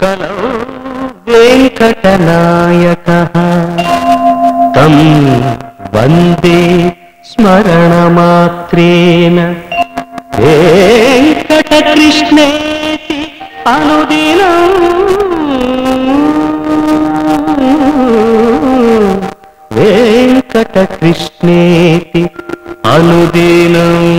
कलौ वेङ्कटनायकः तं वन्दे स्मरणमात्रेण वेङ्कटकृष्णेति अनुदिनं वेङ्कटकृष्णेति अनुदिनं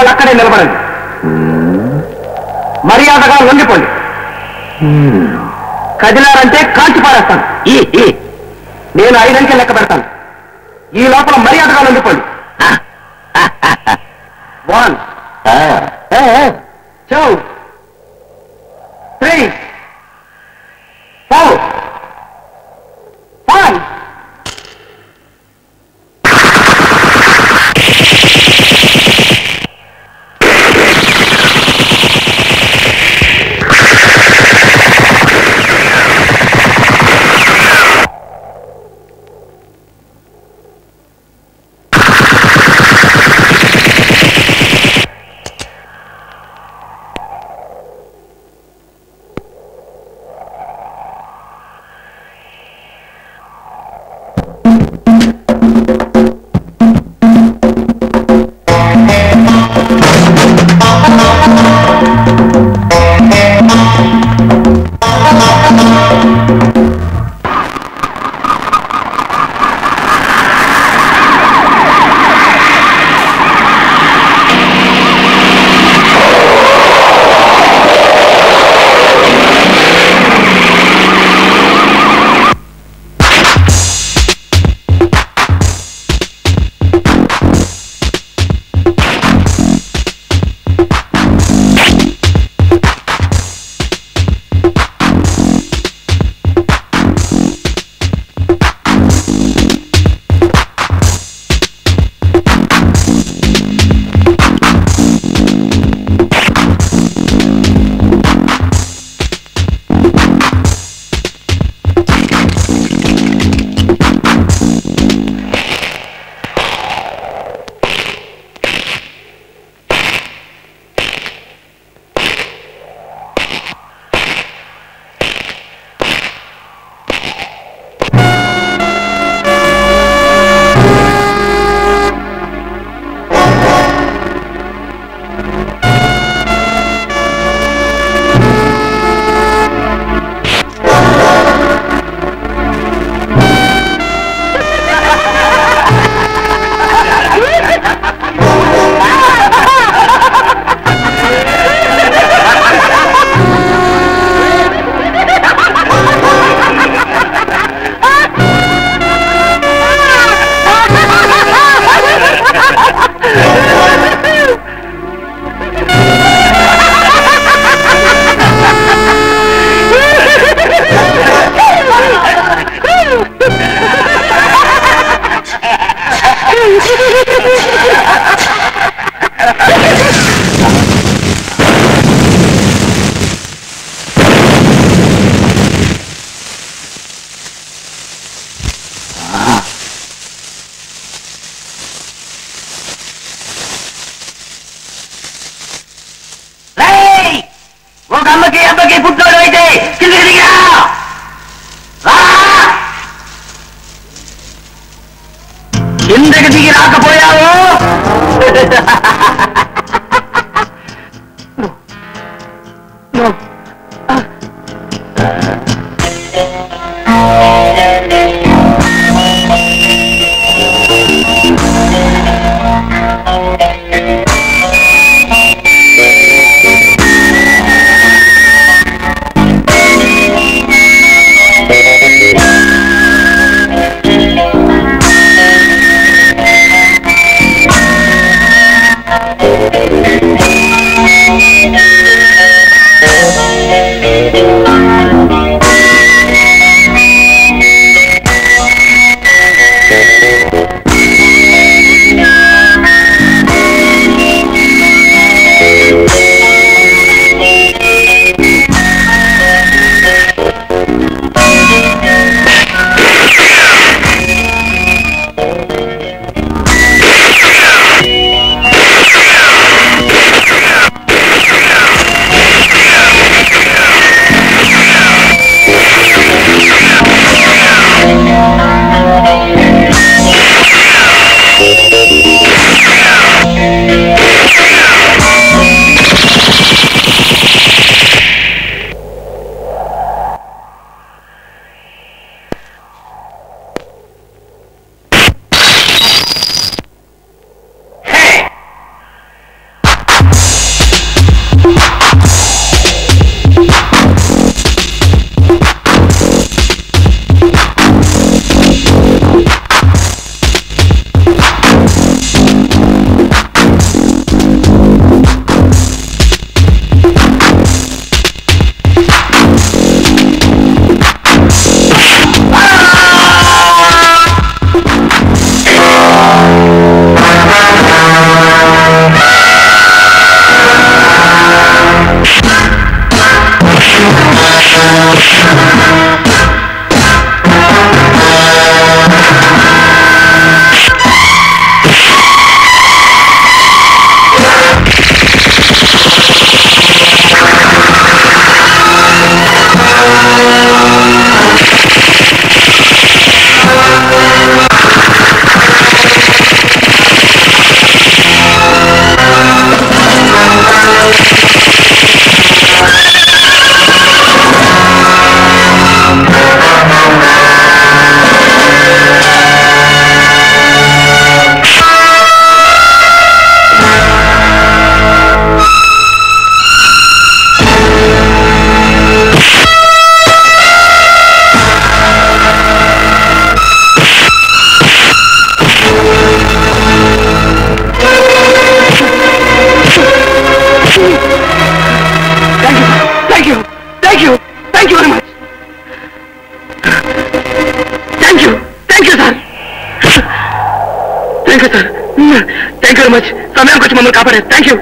వాళ్ళు అక్కడే నిలబడండి. మర్యాదగా లొంగిపోండి. కదిలారంటే కాల్చి పారేస్తాను. నేను 5 అంకెలు లెక్క పెడతాను. ఈ లోపల మర్యాదగా లొంగిపోండి. 1 2 3 4 5. కిందకి దిగి రాకపోయావు. కాపాడారు. Thank you.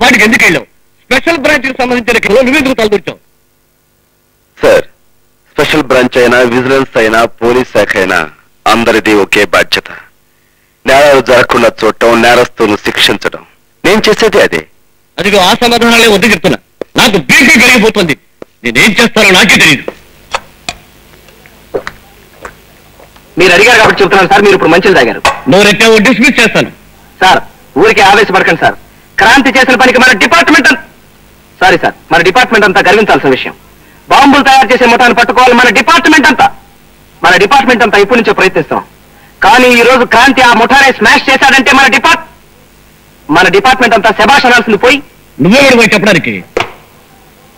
వాటికి ఎందుకు వెళ్ళావు? స్పెషల్ బ్రాంచ్ కి సంబంధించిన కేసులో నువ్వెందుకు తలదూర్చావు? సార్, స్పెషల్ బ్రాంచ్ అయినా, విజిలెన్స్ అయినా, పోలీస్ శాఖ అయినా అందరిది ఒకే బాధ్యత. నేరాలు జరగకుండా చూడటం, నేరస్తులను శిక్షించడం. నేను చేసేది అదే. అదిగో ఆ సమాధానాలే వద్దు చెప్తున్నా. నాకు బీపీ పెరిగిపోతుంది. నేనేం చేస్తానో నాకే తెలియదు. మీరు అడిగారు కాబట్టి చెప్తున్నాను సార్. మీరు ఇప్పుడు మంచిది తాగారు. నువ్వు రెట్టావు, డిస్మిస్ చేస్తాను. సార్, ఊరికి ఆవేశపడకండి సార్. క్రాంతి చేసిన పనికి మన డిపార్ట్మెంట్ సారీ సార్, మన డిపార్ట్మెంట్ అంతా గర్వించాల్సిన విషయం. బాంబులు తయారు చేసే ముఠాను పట్టుకోవాలి మన డిపార్ట్మెంట్ అంతా ఇప్పటి నుంచో ప్రయత్నిస్తాం. కానీ ఈ రోజు క్రాంతి ఆ ముఠానే స్మాష్ చేశాడంటే మన డిపార్ట్మెంట్ అంతా శభాష్ అనాల్సింది పోయి నువ్వెవరు పోయి చెప్పడానికి?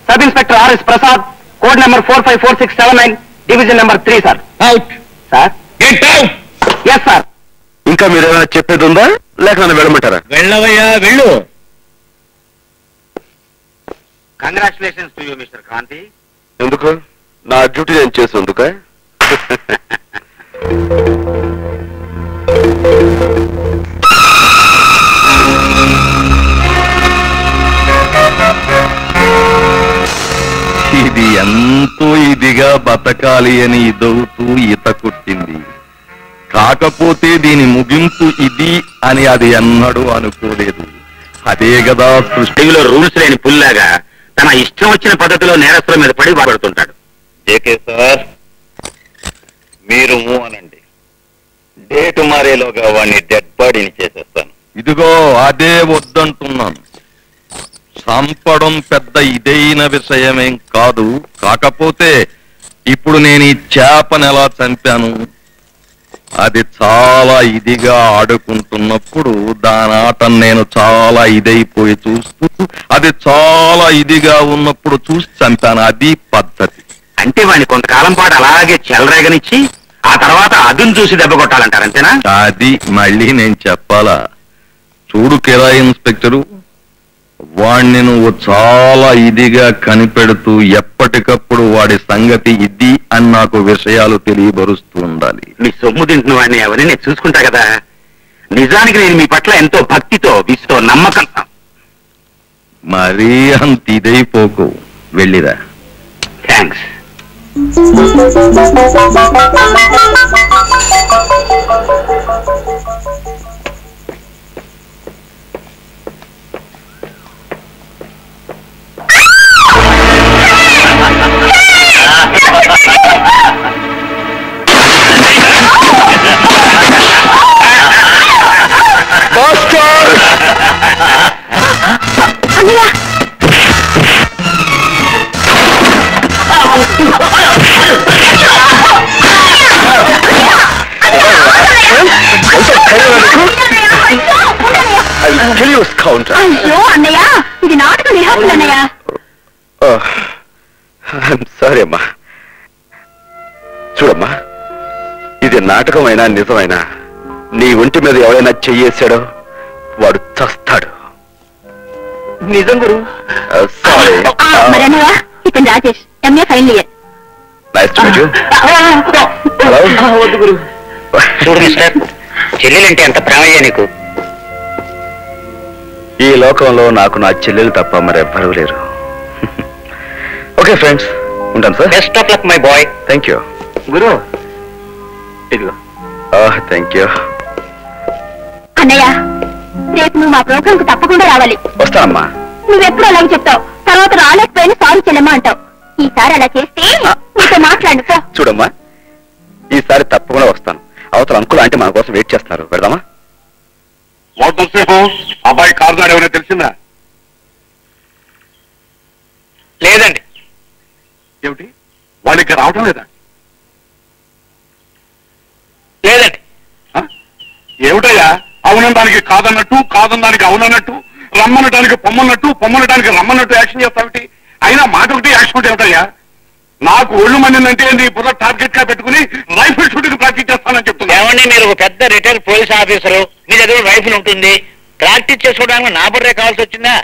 Sub inspector RS Prasad, code number 454679, division number 3 sir. Out sir. Get out. Yes sir. ఇంకా మీరేమైనా చెప్పేది ఉందా, లేక నన్ను వెళ్ళమంటారా? వెళ్ళవయ్యా, వెళ్ళు. Congratulations to you mister Kranti. ఎందుకు? నా డ్యూటీ నేను చేసేందుక? ఇది ఎంతో ఇదిగా బతకాలి అని ఇదవుతూ ఈత కొట్టింది. కాకపోతే దీని ముగింపు ఇది అని అది ఎన్నడూ అనుకోలేదు. అదే కదా సృష్టిలో రూల్స్ లేని పుల్లాగా తన ఇష్టం వచ్చిన పద్ధతిలో నేరస్తుల మీద పడి బాధపడుతుంటాడు. జేకే సార్, మీరు మూవ్ అనండి. డేట్ మారేలోగా వాడిని డెడ్ బాడీని చేసేస్తాను. ఇదిగో అదే వద్దంటున్నాను. చంపడం పెద్ద ఇదైన విషయమేం కాదు. కాకపోతే ఇప్పుడు నేను ఈ చేపను ఎలా చంపాను, అది చాలా ఇదిగా ఆడుకుంటున్నప్పుడు దాని ఆటను నేను చాలా ఇదైపోయి చూస్తూ, అది చాలా ఇదిగా ఉన్నప్పుడు చూసి చంపాను. అది పద్ధతి. అంటే వాడిని కొంతకాలం పాటు అలాగే చెలరేగనిచ్చి ఆ తర్వాత అదును చూసి దెబ్బ కొట్టాలంటారు, అంతేనా? అది మళ్ళీ నేను చెప్పాలా? చూడు కిరాయి ఇన్స్పెక్టరు, వాణ్ణి నువ్వు చాలా ఇదిగా కనిపెడుతూ ఎప్పటికప్పుడు వాడి సంగతి ఇది అని నాకు విషయాలు తెలియబరుస్తూ ఉండాలి. మీ సొమ్ము తింటున్న వాడిని అవన్నీ నేను చూసుకుంటా కదా. నిజానికి నేను మీ పట్ల ఎంతో భక్తితో, విసుతో, నమ్మకం. మరీ అంత ఇదైపోకు, వెళ్ళిరా. థ్యాంక్స్. అయ్యో అన్నయ్య, ఇది నాటకం రిహార్సల్ అన్నయ్య. సారీ అమ్మా. చూడమ్మా, ఇది నాటకమైనా నిజమైనా నీ ఒంటి మీద ఎవరైనా చెయ్యేశాడో వాడు చస్తాడు. నిజం గురు. మరి అన్నయ్య, ఇతను Rajesh, MA final year. Nice to meet you. Hello. వద్దు గురు. చూడు మిస్టర్, చెల్లెలంటే ఎంత ప్రేమయ్యా నీకు. ఈ లోకంలో నాకు నా చెల్లెలు తప్ప మరెవ్వరూ లేరు. ఓకే ఫ్రెండ్స్, ఉంటాను sir. Best of luck my boy. Thank you గురు. ఇదిగో. Thank you. అన్నయ్య, రేపు నువ్వు మా ప్రోగ్రామ్ కు తప్పకుండా రావాలి. వస్తానమ్మా. నువ్వెప్పుడు అలాగే చెప్తావు, తర్వాత రాలేకపోయినా సారీ చెల్లెమ్మా అంటావు. ఈసారి అలా చేస్తే నీతో మాట్లాడు పో. చూడమ్మా, ఈసారి తప్పకుండా వస్తాను. అవతల అంకుల్ అంటే మన కోసం వెయిట్ చేస్తున్నారు. వెళ్దామా? అబ్బాయి కారుదాడు ఏమైనా తెలిసిందా? లేదండి. ఏమిటి, వాళ్ళకి రావటం లేదా? లేదండి. ఏమిటయ్యా, అవునడానికి కాదన్నట్టు, కాదనడానికి అవునన్నట్టు, రమ్మనటానికి పొమ్మన్నట్టు, పొమ్మనటానికి రమ్మన్నట్టు యాక్షన్ చేస్తావిటి? అయినా మాట ఒకటి యాక్షన్ ఒకటి ఏమిటయ్యా? నాకు ఒళ్ళు మండిందంటే నీ బుర్ర టార్గెట్ గా పెట్టుకుని రైఫిల్ షూటింగ్ ప్రాక్టీస్ చేస్తానని చెప్తున్నా. ఏమండి, మీరు ఒక పెద్ద రిటైర్డ్ పోలీస్ ఆఫీసరు, మీ దగ్గర రైఫిల్ ఉంటుంది, ప్రాక్టీస్ చేసుకోవడానికి నా బుర్రే కావాల్సి వచ్చిందా?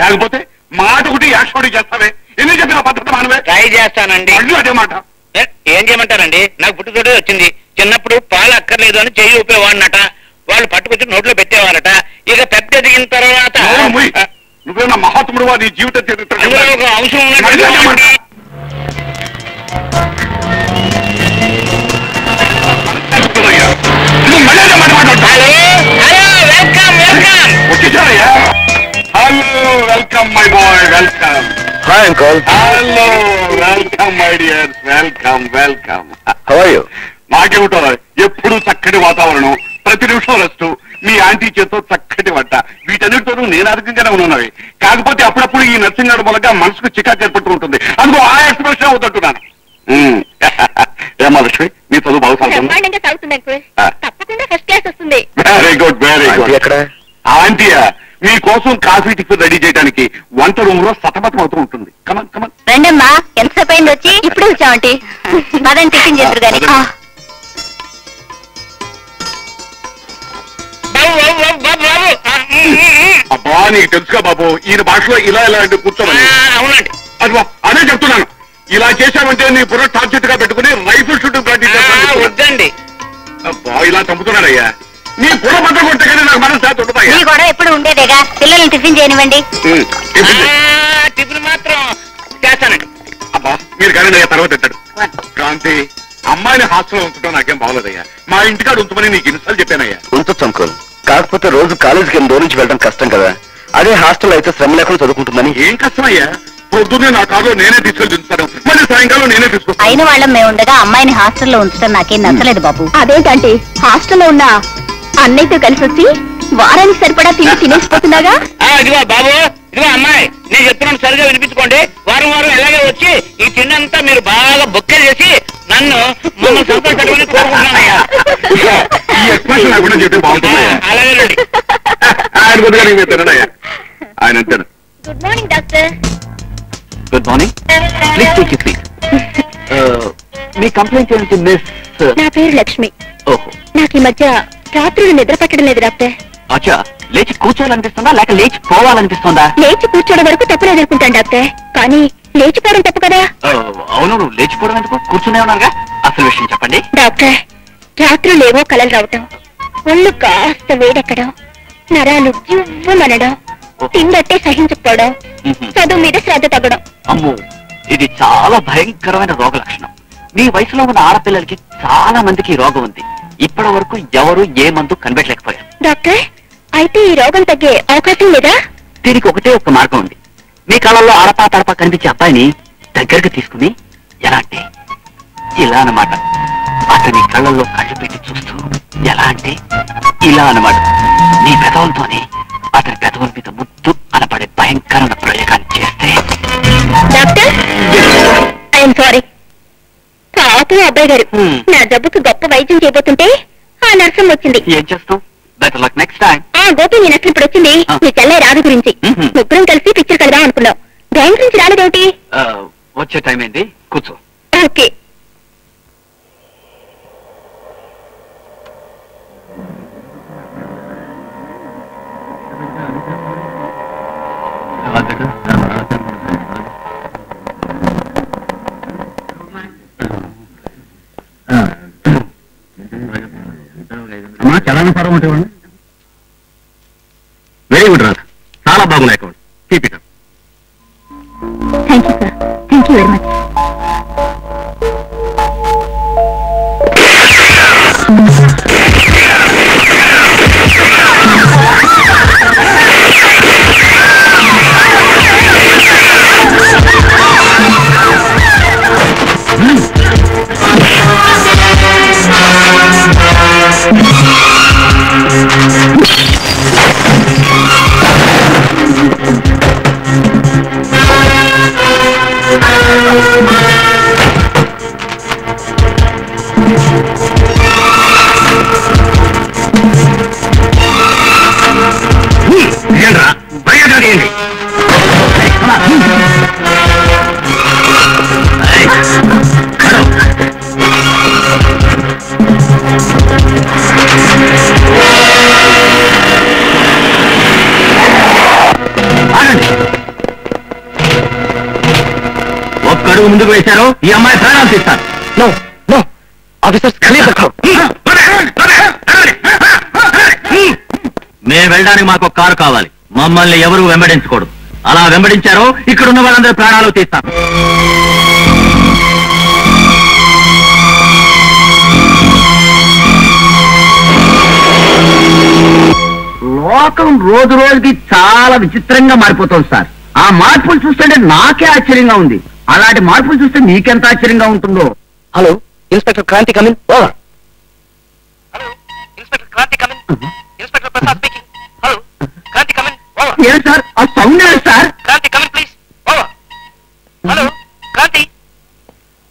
లేకపోతే మాట ఒకటి యాక్షన్ ఒకటి చేస్తావే. ఎన్ని చెప్పిన పద్ధతి మానవే. ట్రై చేస్తానండి. మళ్ళీ అదే మాట. ఏం చేయమంటారండి? నాకు పుట్టుతోటే వచ్చింది. చిన్నప్పుడు పాలు అక్కర్లేదు అని చెయ్యి ఊపేవాడినట, వాళ్ళు పట్టుకొచ్చి నోట్లో పెట్టేవాళ్ళట. ఇక పెద్ద ఎదిగిన తర్వాత నువ్వేనా మహాత్ముడు నీ జీవిత చరిత్ర ఒక అంశం ఉన్నట్టు. వచ్చేసారయ్యా. Hello, welcome my boy, welcome. Hi uncle. Hello, welcome my dear, welcome welcome. How are you? నాకేమిటో ఎప్పుడు చక్కటి వాతావరణం, ప్రతి నిమిషం రెస్ట్, మీ ఆంటీ చేతో చక్కటి వంట, వీటన్నిటితోనూ నేను ఆరోగ్యంగానే ఉన్నవి. కాకపోతే అప్పుడప్పుడు ఈ నర్సింగ్ గారి మూలంగా మనసుకు చికాకు ఏర్పడుతూ ఉంటుంది. అందుకో ఆ ఎక్స్ప్రెషన్ అవుతుంటున్నాను. ఏమా లక్ష్మి, నీ చదువు బాగా సాగుతుంది అంకుల్. తప్పకుండా ఫస్ట్ క్లాస్ వస్తుంది. Very good, very good. ఎక్కడ? ఆంటీయా మీకోసం కాఫీ టిఫిన్ రెడీ చేయడానికి వంట రూమ్ లో సతమతం అవుతూ ఉంటుంది. Come on come on. రండమ్మా, ఎంతసేపు అయింది వచ్చి? ఇప్పుడు వచ్చామంటే పదండి టిఫిన్ చేద్దరు గాని. అబ్బా, నీకు తెలుసుగా బాబు, ఈయన భాషలో ఇలా ఇలా అంటే కూర్చోమని. అవునండి. అదే చెప్తున్నాను. ఇలా చేశామంటే నీ బుర్ర టార్గెట్ గా పెట్టుకుని రైఫిల్ షూటింగ్ ప్రాక్టీస్ చేస్తాను. వద్దండి. అబ్బా, ఇలా చంపుతున్నాడయ్యా. నీ బుర్ర బట్ట కొట్టే కానీ నాకు మనసు శాతం ఉంటుందయ్యా. మీ కూడా ఎప్పుడు ఉండేదేగా. పిల్లల్ని టిఫిన్ చేయనివ్వండి. టిఫిన్ మాత్రం చేస్తానండి. అబ్బా, మీరు కానీ అయ్యా తర్వాత ఎత్తాడు. కాంతి, అమ్మాయిని హాస్టల్లో ఉంచడం నాకేం బాగోలేదయ్యా. మా ఇంటికాడ ఉంచమని నీకు ఇన్నిసార్లు చెప్పానయ్యా. ఉంచొచ్చు అంకుల్, కాకపోతే రోజు కాలేజీకి దూరం నుంచి వెళ్ళడం కష్టం కదా. అదే హాస్టల్ అయితే శ్రమ లేకుండా చదువుకుంటుందని. ఏం కష్టమయ్యా, పొద్దున్నే నా కారులో నేనే తీసుకెళ్ళి దించుతాను, మళ్ళీ సాయంకాలం నేనే తీసుకొస్తాను. అయిన వాళ్ళం మేము ఉండగా అమ్మాయిని హాస్టల్లో ఉంచడం నాకేం నచ్చలేదు బాబు. అదేంటంటే హాస్టల్లో ఉన్న అన్నయ్యతో కలిసి వచ్చి వారానికి సరిపడా తిని తినేసిపోతున్నాగా. ఇదిగో బాబు, ఇదిగో అమ్మాయి, నేను చెప్తున్నాను సరిగా వినిపించుకోండి. వారం వారం ఎలాగే వచ్చి ఈ తిండంతా మీరు బాగా బొక్కే చేసి నన్ను మమ్మల్ని సంతోషపెట్టుకుని కోరుకుంటున్నానయ్యా. ఈ ఎక్స్ప్రెషన్ లేకుండా చెప్తే బాగుంటుందయ్యా. అలాగేనండి. ఆయన కొద్దిగా నీకు తినడయ్యా. ఆయన అంటాడు. Good morning doctor. Good morning. Please take it please. Me complaint ఏంటి మిస్? నా పేరు లక్ష్మి. ఓహో, నాకు ఈ మధ్య రాత్రులు నిద్ర పట్టడం లేదు డాక్టర్. అచ్చా, లేచి కూర్చోవాలనిపిస్తుందా లేక లేచి పోవాలనిపిస్తుందా? లేచి కూర్చోవడం వరకు తప్పలేదు అనుకుంటాను డాక్టర్, కానీ లేచిపోవడం తప్పు కదా. అవును, లేచిపోవడం ఎందుకు, కూర్చునే ఉన్నారుగా. అసలు విషయం చెప్పండి డాక్టర్. రాత్రులేవో కలలు రావటం, ఒళ్ళు కాస్త వేడెక్కడం, నరాలు జివ్వమనడం, తిండట్టే సహించకపోవడం, చదువు మీద శ్రద్ధ తగ్గడం. అమ్మో, ఇది చాలా భయంకరమైన రోగ లక్షణం. మీ వయసులో ఉన్న ఆడపిల్లలకి చాలా మందికి ఈ రోగం ఉంది. ఇప్పటి వరకు ఎవరు ఏ మందు కనిపెట్టలేకపోయారు. డాక్టర్, అయితే ఈ రోగం తగ్గే అవకాశం లేదా? దీనికి ఒకటే ఒక మార్గం ఉంది. మీ కళ్ళల్లో అడపా తడపా కనిపించే అబ్బాయిని దగ్గరకు తీసుకుని ఎలా అంటే ఇలా అన్నమాట, అతని కళ్ళల్లో కళ్ళు పెట్టి చూస్తూ ఎలా అంటే ఇలా అన్నమాట, నీ పెదవులతోనే అతని పెదవుల మీద ముద్దు అనపడే భయంకరమైన ప్రయోగాన్ని చేస్తే. Doctor, I'm sorry. పాపం అబ్బాయి గారు, నా జబ్బుకు గొప్ప వైద్యం చేయబోతుంటే ఆ నర్సం వచ్చింది. ఏం చేస్తాం? Better luck next time. Gopi, నేను అసలు ఇప్పుడు వచ్చింది మీ చెల్లె రాధ గురించి. ముగ్గురం కలిసి పిక్చర్ కలదా అనుకున్నాం. బ్యాంక్ నుంచి రాలేదేమిటి? వచ్చే టైం ఏంటి, కూర్చో. ఓకే. చలానా ఫారం ఉంటే వెరీ గుడ్ రాధ, చాలా బాగున్నాయి account. Keep it up. Thank you sir, thank you very much. ఒక్కడుగు ముందుకు వేశారు ఈ అమ్మాయి ప్రాణాలు తీస్తారు. నో నో ఆఫీసర్స్ మేము వెళ్ళడానికి మాకు ఒక కారు కావాలి. మమ్మల్ని ఎవరు వెంబడించకూడదు. అలా వెంబడించారో ఇక్కడ ఉన్న వాళ్ళందరూ ప్రాణాలు తీస్తాం. లోకం రోజు రోజుకి చాలా విచిత్రంగా మారిపోతుంది సార్. ఆ మార్పులు చూస్తుంటే నాకే ఆశ్చర్యంగా ఉంది. అలాంటి మార్పులు చూస్తే మీకెంత ఆశ్చర్యంగా ఉంటుందో. Hello inspector Kranti come in over. Hello inspector Kranti come in. Inspector Prasad speaking. Hello Kranti come in over. ఏం సార్ ఆ సౌండ్ లేదు sir. Kranti come in please over. Hello Kranti.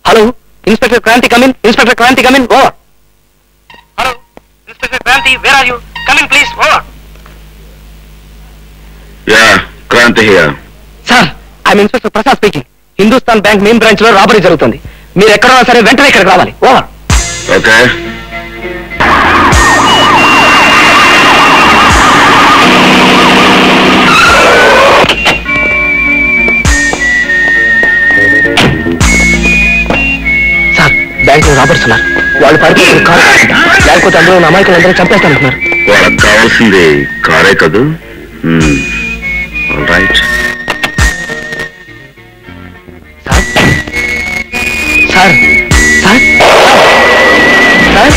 Hello inspector Kranti come in. Inspector Kranti come in over. Hello inspector Kranti where are you coming please over. Yeah Kranti here. Sir I'm inspector Prasad speaking. Hindustan bank main branch లో robbery జరుగుతుంది. మీరు ఎక్కడన్నా సరే వెంటనే ఇక్కడికి రావాలి ఓవర్. ఓకే సార్ బ్యాంక్ లో robbers ఉన్నారు. వాళ్ళు పడిపోయారు కారు. లేకపోతే అందులో ఉన్న అమాయకులందరూ చంపేస్తానంటున్నారు. వాళ్ళకి కావాల్సింది కారే కదూ. రైట్ సార్ సార్ సార్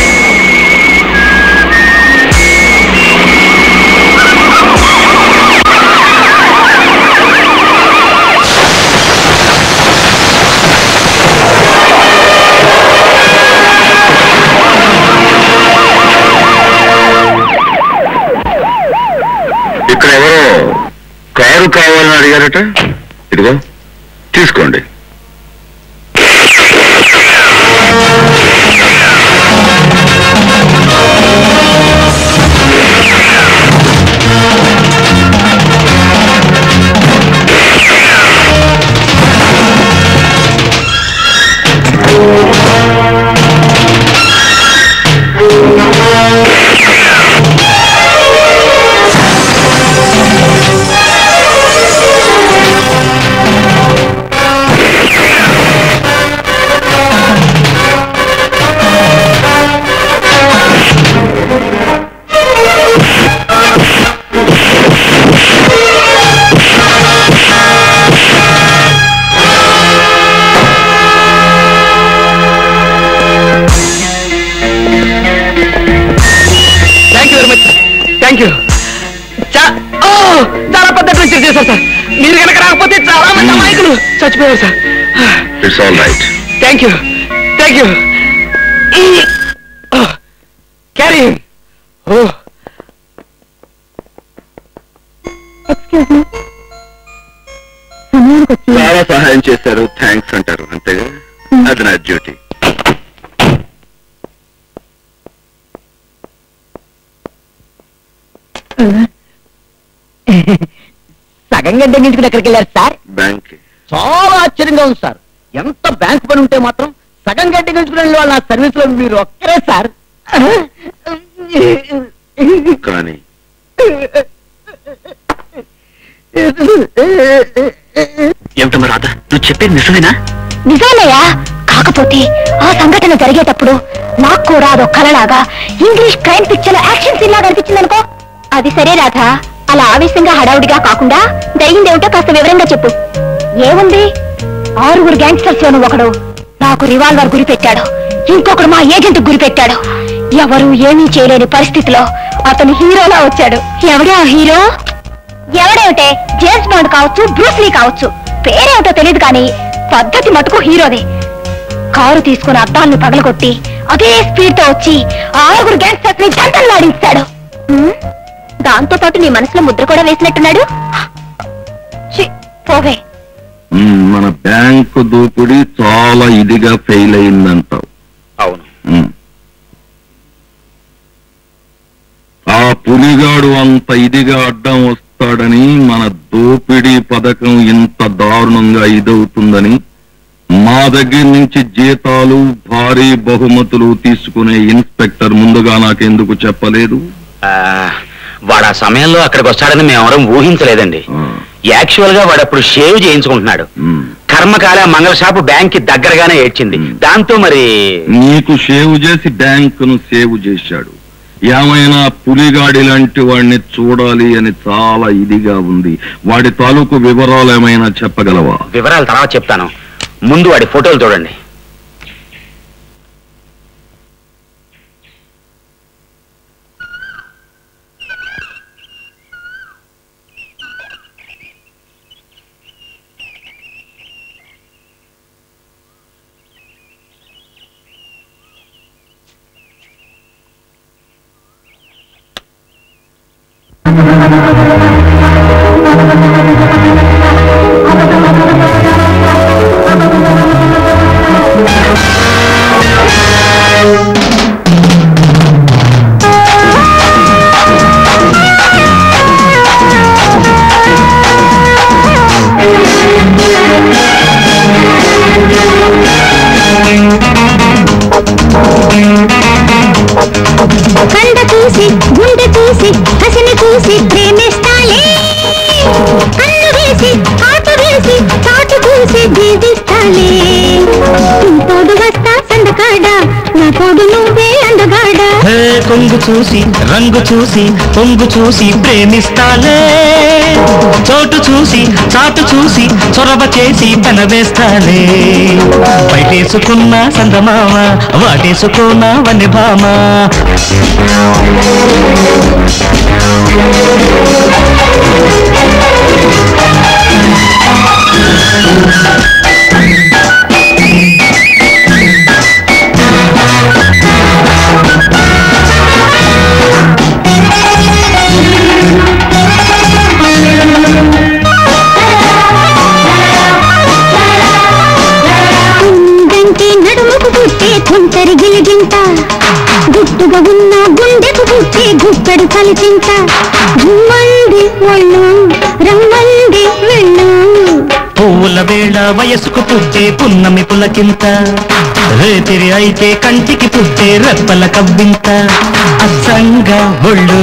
ఇక్కడ ఎవరో కారు కావాలని అడిగారట. ఇదిగో తీసుకోండి. చాలా పెద్ద ట్విస్ట్ చేశారు సార్. మీరు కనుక రాకపోతే చాలా మంది అమాయకులు చచ్చిపోయారు sir. It's all right. Thank you thank you. Carry చాలా సహాయం చేశారు, థ్యాంక్స్ అంటారు అంతేగా. అది నా డ్యూటీ. సగం గంట ఎంచుకుని ఎక్కడికి వెళ్ళారు సార్? బ్యాంక్. చాలా ఆశ్చర్యంగా ఉంది సార్. ఎంత బ్యాంక్ పని ఉంటే మాత్రం సగం గంట ఎంచుకునే వాళ్ళు నా సర్వీస్ లో మీరు ఒక్కరే సార్. కానీ ఏమిటమ్మా రాధ, నువ్వు చెప్పేది నిజమేనా? నిజమేనయ్యా. కాకపోతే ఆ సంఘటన జరిగేటప్పుడు నాకు కూడా అదో కలలాగా English crime picture action scene లాగా అనిపించింది అనుకో. అది సరే రాధా, అలా ఆవేశంగా హడావుడిగా కాకుండా జరిగిందేమిటో కాస్త వివరంగా చెప్పు. ఏముంది, 6 గ్యాంగ్స్టర్స్ లోను ఒకడు నాకు రివాల్వర్ గురి పెట్టాడు, ఇంకొకడు మా ఏజెంట్ గురి పెట్టాడు. ఎవరు ఏమీ చేయలేని పరిస్థితిలో అతను హీరోలా వచ్చాడు. ఎవడే ఆ హీరో? ఎవడేమిటే, జేమ్స్ బాండ్ కావచ్చు, బ్రూస్లీ కావచ్చు, పేరేమిటో తెలియదు కానీ పద్ధతి మటుకు హీరోదే. కారు తీసుకుని అద్దాలను పగలగొట్టి అదే స్పీడ్ తో వచ్చి 6 గ్యాంగ్స్టర్స్ ని జంటలాడించాడు. దాంతో పాటు నీ మనసులో ముద్ర కూడా వేసినట్టున్నాడు. పోవే. మన బ్యాంకు దోపిడీ చాలా ఇదిగా ఫెయిల్ అయిందంటావు. అవును. వాడు అంత ఇదిగా అడ్డం వస్తాడని, మన దోపిడీ పథకం ఇంత దారుణంగా ఇదవుతుందని మా దగ్గర నుంచి జీతాలు భారీ బహుమతులు తీసుకునే ఇన్స్పెక్టర్ ముందుగా నాకెందుకు చెప్పలేదు? వాడు ఆ సమయంలో అక్కడికి వస్తాడని మేమెవరం ఊహించలేదండి. యాక్చువల్ గా వాడు అప్పుడు షేవ్ చేయించుకుంటున్నాడు. కర్మకాల మంగళ షాపు బ్యాంక్ కి దగ్గరగానే ఏడ్చింది. దాంతో మరి నీకు షేవ్ చేసి బ్యాంకును సేవ్ చేశాడు. ఏమైనా పులిగాడి లాంటి వాడిని చూడాలి అని చాలా ఇదిగా ఉంది. వాడి తాలూకు వివరాలు ఏమైనా చెప్పగలవా? వివరాలు తర్వాత చెప్తాను, ముందు వాడి ఫోటోలు చూడండి. కొంగు చూసి రంగు చూసి పొంగు చూసి ప్రేమిస్తాలే, చోటు చూసి చాటు చూసి చొరవ చేసి పెనవేస్తాలే. బయటేసుకున్న సందమామ వాటేసుకున్న వన్ని భామ. గుట్టుగా ఉన్న గుండెకు పుట్టి గుక్కడు కలిచింత. గుమ్మంది ఒళ్ళు రంగంది వెళ్ళు. పువ్వుల వేళ వయసుకు పుట్టే పున్నమి పులకింత. రేతిరి అయితే కంటికి పుట్టే రెప్పల కవ్వింత. అచ్చంగా ఒళ్ళు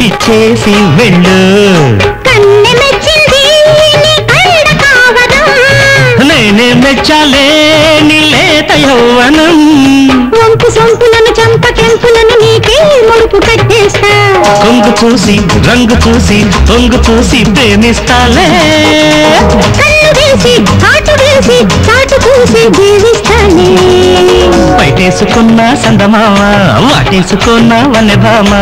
ఇచ్చేసి వెళ్ళు. కన్నె మెచ్చింది నీ కళ్ళ కావడం. నేనే మెచ్చాలే నీ లేత యౌవనం. వంపు సొంపులను చంప కెంపులను నీకే ముడుపు కట్టేస్తా. కొంగు చూసి రంగు చూసి పొంగు చూసి ప్రేమిస్తాలే. కన్ను వేసి కాటు వేసి చాటు చూసి జీవిస్తానే. బయటేసుకున్న సందమామ వాటేసుకున్న వన్నె భామ.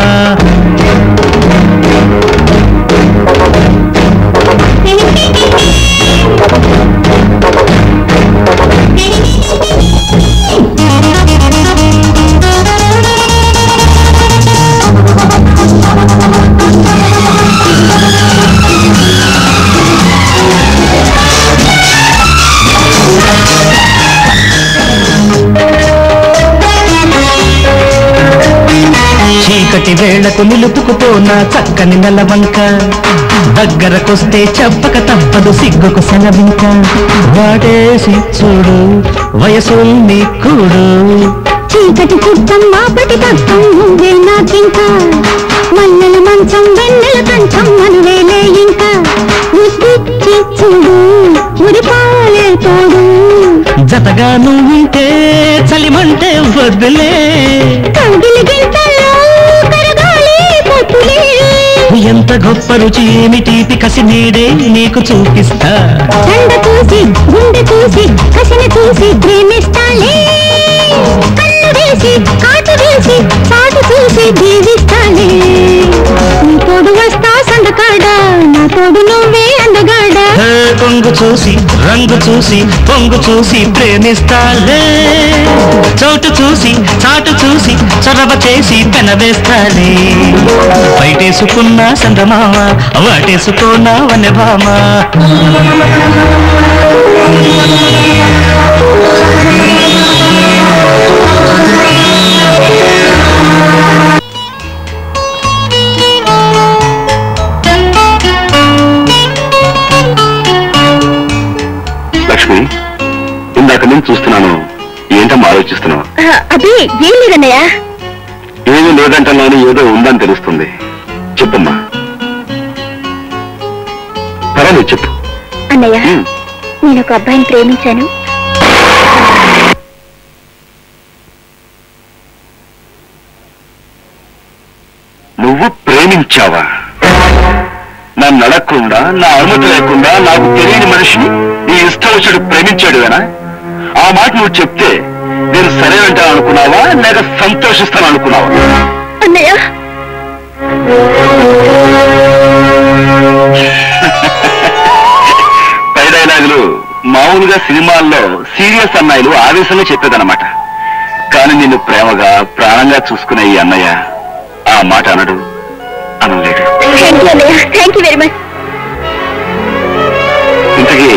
చీకటి వేళకు నిలుపుకుపోన చక్కని నెలవంక. దగ్గరకొస్తే చెప్పక తప్పదు సిగ్గుకు సెలవింక. వాటేసి చూడు వయసు నీ కూడు. చీకటి చుట్టం మాపటి పట్టం నువ్వే నాకింకా. మల్లెల మంచం వెన్నెల కంచం మనువేలే ఇంకా. ముద్దిచ్చి చూడు ఉరిపాలే తోడు. జతగా నువ్వుంటే చలిమంటే వద్దులే. కౌగిలి గింతల్లో కరగాలి పొట్టులే. ఎంత గొప్ప రుచి ఏమిటి కసి నీడే నీకు చూపిస్తా. కండ చూసి గుండె చూసి కసిని చూసి ప్రేమిస్తాలే. కన్ను వేసి కాటు వేసి చాటు చూసి జీవిస్తాలే. నీ తోడు వస్తా సందకాడ నా తోడు నువ్వే అందగాడ. కొంగు చూసి రంగు చూసి పొంగు చూసి ప్రేమిస్తాలే. చోటు చూసి చాటు చూసి చొరవ చేసి పెనవేస్తాలే. బయటేసుకున్న సందమామ వాటేసుకున్న వన్నె భామ. ఏం లేదన్నయ్య. ఏమీ లేదంటున్నాను, ఏదో ఉందని తెలుస్తుంది. చెప్పమ్మా. పర్వాలేదు చెప్పు. అన్నయ్య, నేను ఒక అబ్బాయిని ప్రేమించాను. నువ్వు ప్రేమించావా? నన్ను అడగకుండా, నా అనుమతి లేకుండా నాకు తెలియని మనిషిని నీ ఇష్టం వచ్చాడు ప్రేమించాడువేనా? ఆ మాట నువ్వు చెప్తే నేను సరే అంటాను అనుకున్నావా, లేక సంతోషిస్తాను అనుకున్నావా? అన్నయ్య, పై డైలాగులు మామూలుగా సినిమాల్లో సీరియస్ అన్నయ్యలు ఆవేశంగా చెప్పేదన్నమాట. కానీ నిన్ను ప్రేమగా ప్రాణంగా చూసుకునే ఈ అన్నయ్య ఆ మాట అనడు, అనలేడు. Thank you very much. ఇంతకీ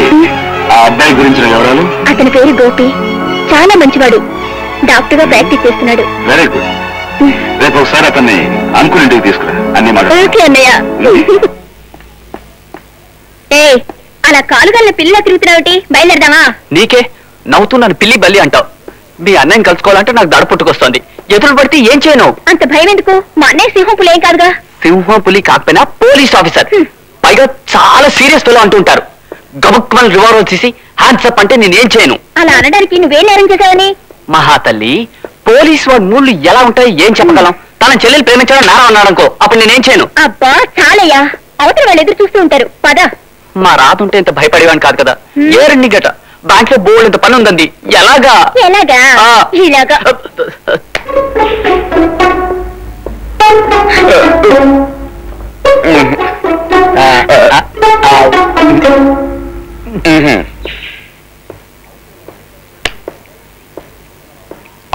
ఆ అబ్బాయి గురించిన వివరాలు? అతని పేరు గోపి, చాలా మంచివాడు. డాక్టర్ గా ప్రాక్టీస్ చేస్తున్నాడు. Very good. రేపు ఒకసారి అతన్ని అంకుల్ ఇంటికి తీసుకురా, అన్ని మాట. ఓకే అన్నయ్య. ఏ అలా కాలుగల్ల పిల్ల తిరుగుతున్నావుటి? బయలుదేరదామా? నీకే నవ్వుతున్నాను పిల్లి బల్లి అంటావు. మీ అన్నయ్యని కలుసుకోవాలంటే నాకు దడ పుట్టుకొస్తుంది. ఎదురు పడితే ఏం చేయను? అంత భయం ఎందుకు? మా అన్నయ్య సింహం పులి ఏం కాదుగా. సింహం పులి కాకపోయినా పోలీస్ ఆఫీసర్, పైగా చాలా సీరియస్ ఫెలో అంటుంటారు. గబుక్మని రివాల్వర్ తీసి హ్యాండ్స్ అప్ అంటే నేనేం చేయను. అలా అనడానికి నువ్వేం నేరం చేశావని? మహాతల్లి, పోలీస్ వాడి మూళ్ళు ఎలా ఉంటాయి ఏం చెప్పగలం? తన చెల్లెలు ప్రేమించడం నేరం అన్నాడనుకో, అప్పుడు నేనేం చేయను. అబ్బా చాలయ్యా, అవతల వాళ్ళు ఎదురు చూస్తూ ఉంటారు. పద. మా రాతుంటే ఇంత భయపడేవాని కాదు కదా. ఏ రెండు గట బ్యాంక్ లో బోల్డ్ ఇంత పని ఉందండి. ఎలాగా? ఎలాగా? ఇలాగా.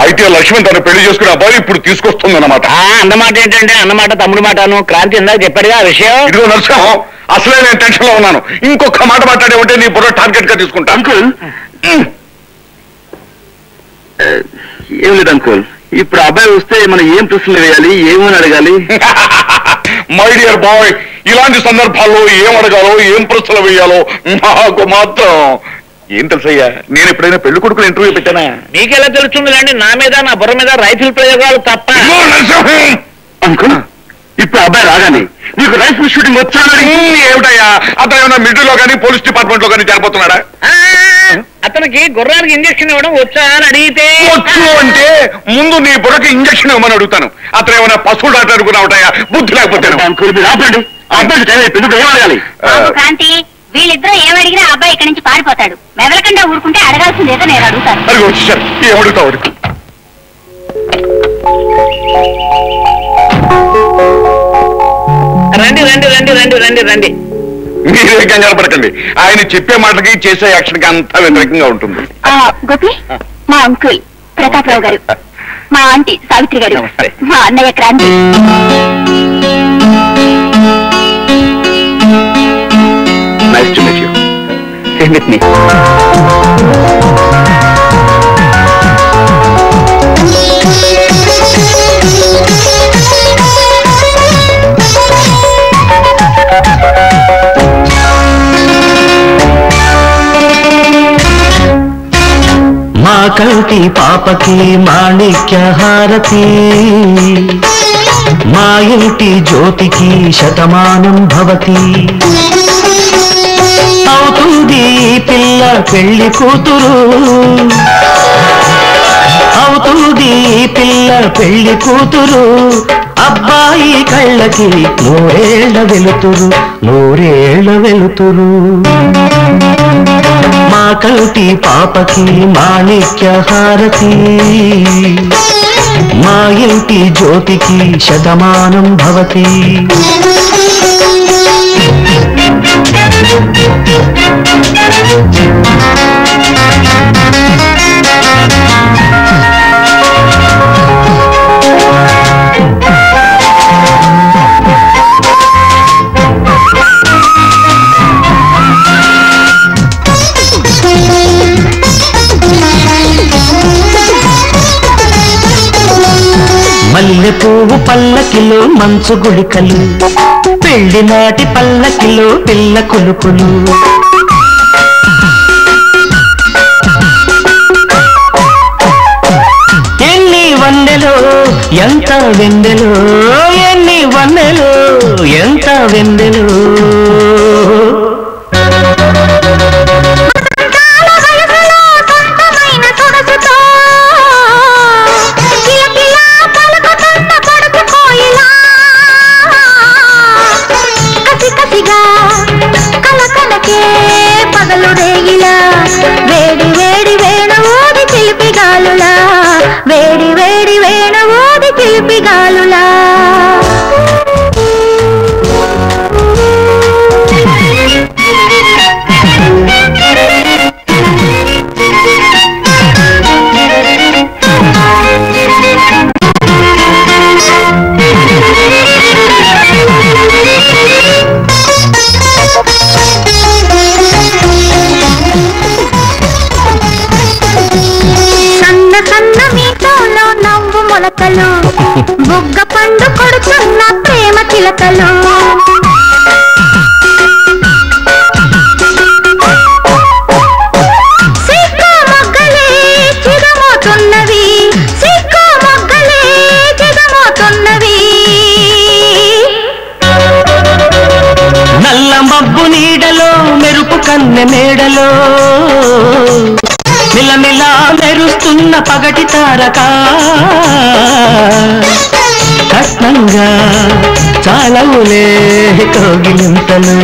అయితే లక్ష్మణ్ తను పెళ్లి చేసుకునే అబ్బాయి ఇప్పుడు తీసుకొస్తుందన్నమాట. అన్నమాట ఏంటంటే అన్నమాట తమ్ముడు మాటను. క్రాంతి ఇందాక చెప్పాడుగా ఆ విషయం. ఇదిగో నరసింహం, అసలే నేను టెన్షన్ లో ఉన్నాను. ఇంకొక మాట మాట్లాడే ఉంటే నీ బుర్ర టార్గెట్ గా తీసుకుంటా. అంకుల్ ఏం లేదు అంకుల్, ఇప్పుడు అబ్బాయి వస్తే మనం ఏం ప్రశ్నలు వేయాలి, ఏమని అడగాలి? మై డియర్ బాయ్, ఇలాంటి సందర్భాల్లో ఏం అడగాలో, ఏం ప్రశ్నలు వేయాలో నాకు మాత్రం ఏం తెలుసయ్యా. నేను ఎప్పుడైనా పెళ్లి కొడుకులు ఇంటర్వ్యూ పెట్టానా? మీకెలా తెలుస్తుంది అండి? నా మీద నా బుర్ర మీద రైతుల ప్రయోగాలు తప్ప. అంకుల్, ఇప్పుడు అబ్బాయి రాగానే నీకు రైఫిల్ షూటింగ్ వచ్చానని ఏమిటయ్యా? అతను ఏమైనా మిలిటరీలో కానీ పోలీస్ డిపార్ట్మెంట్ లో కానీ చేరిపోతున్నాడా? అతనికి గుర్రానికి ఇంజక్షన్ ఇవ్వడం వచ్చా అని అడిగితే వచ్చు అంటే ముందు నీ బుర్రకి ఇంజక్షన్ ఇవ్వమని అడుగుతాను. అతను ఏమైనా పశువులు డాక్టర్ అనుకున్నావుటయ్యా? బుద్ధి లేకపోతే క్రాంతి, వీళ్ళిద్దరూ ఏమడిగినా అబ్బాయి ఇక్కడి నుంచి పారిపోతాడు. మెదలకుండా ఊరుకుంటే అడగాల్సిందేదో నేను అడుగుతాను. అది వచ్చేసారు, ఏమడుగుతావు? రండి రండి రండి రండి రండి రండి. మీరే కంగారు పడకండి, ఆయన చెప్పే మాటకి చేసే యాక్షన్ కి అంతా వ్యతిరేకంగా ఉంటుంది. గోపి, మా అంకుల్ ప్రతాపరావు గారు, మా ఆంటీ సావిత్రి గారు, మా అన్నయ్య Kranti. Nice to meet you. Same with me. మా కంటి పాపకి మాణిక్య హారతి, మా ఇంటి జ్యోతికి శతమానం భవతి. అవుతుంది పిల్ల పెళ్లి కూతురు, అవుతుంది పిల్ల పెళ్లి కూతురు. అబ్బాయి కళ్ళకి నూరేళ్ల వెలుతురు, నూరేళ్ల వెలుతురు. మా కంటి పాపకి మాణిక్య హారతి, మా ఇంటి జ్యోతికి శతమానం భవతి. మల్లె పువ్వు పల్లకిలో మంచు గుళికలు, పెళ్లి నాటి పల్లకిలో పిల్ల కులుకులు. ఎన్ని ఎంత వెన్నెలో ఎన్ని వన్నెలు ఎంత వెన్నెలు వేడి వేడి వేణువోది చిలిపి గాలులా వేడి వేడి వేణువోది చిలిపి గాలులా బుగ్గ పండు కొడుతున్న ప్రేమ చిలకలు సిక్కు మొగ్గలే చిరమోతున్నవి సిక్కు మొగ్గలే చిరమోతున్నవి నల్ల మబ్బు నీడలో మెరుపు కన్నె మేడలో మిలమిలా మెరుస్తున్న పగటి తారక కట్నంగా చాలవులే కౌగిలింతలు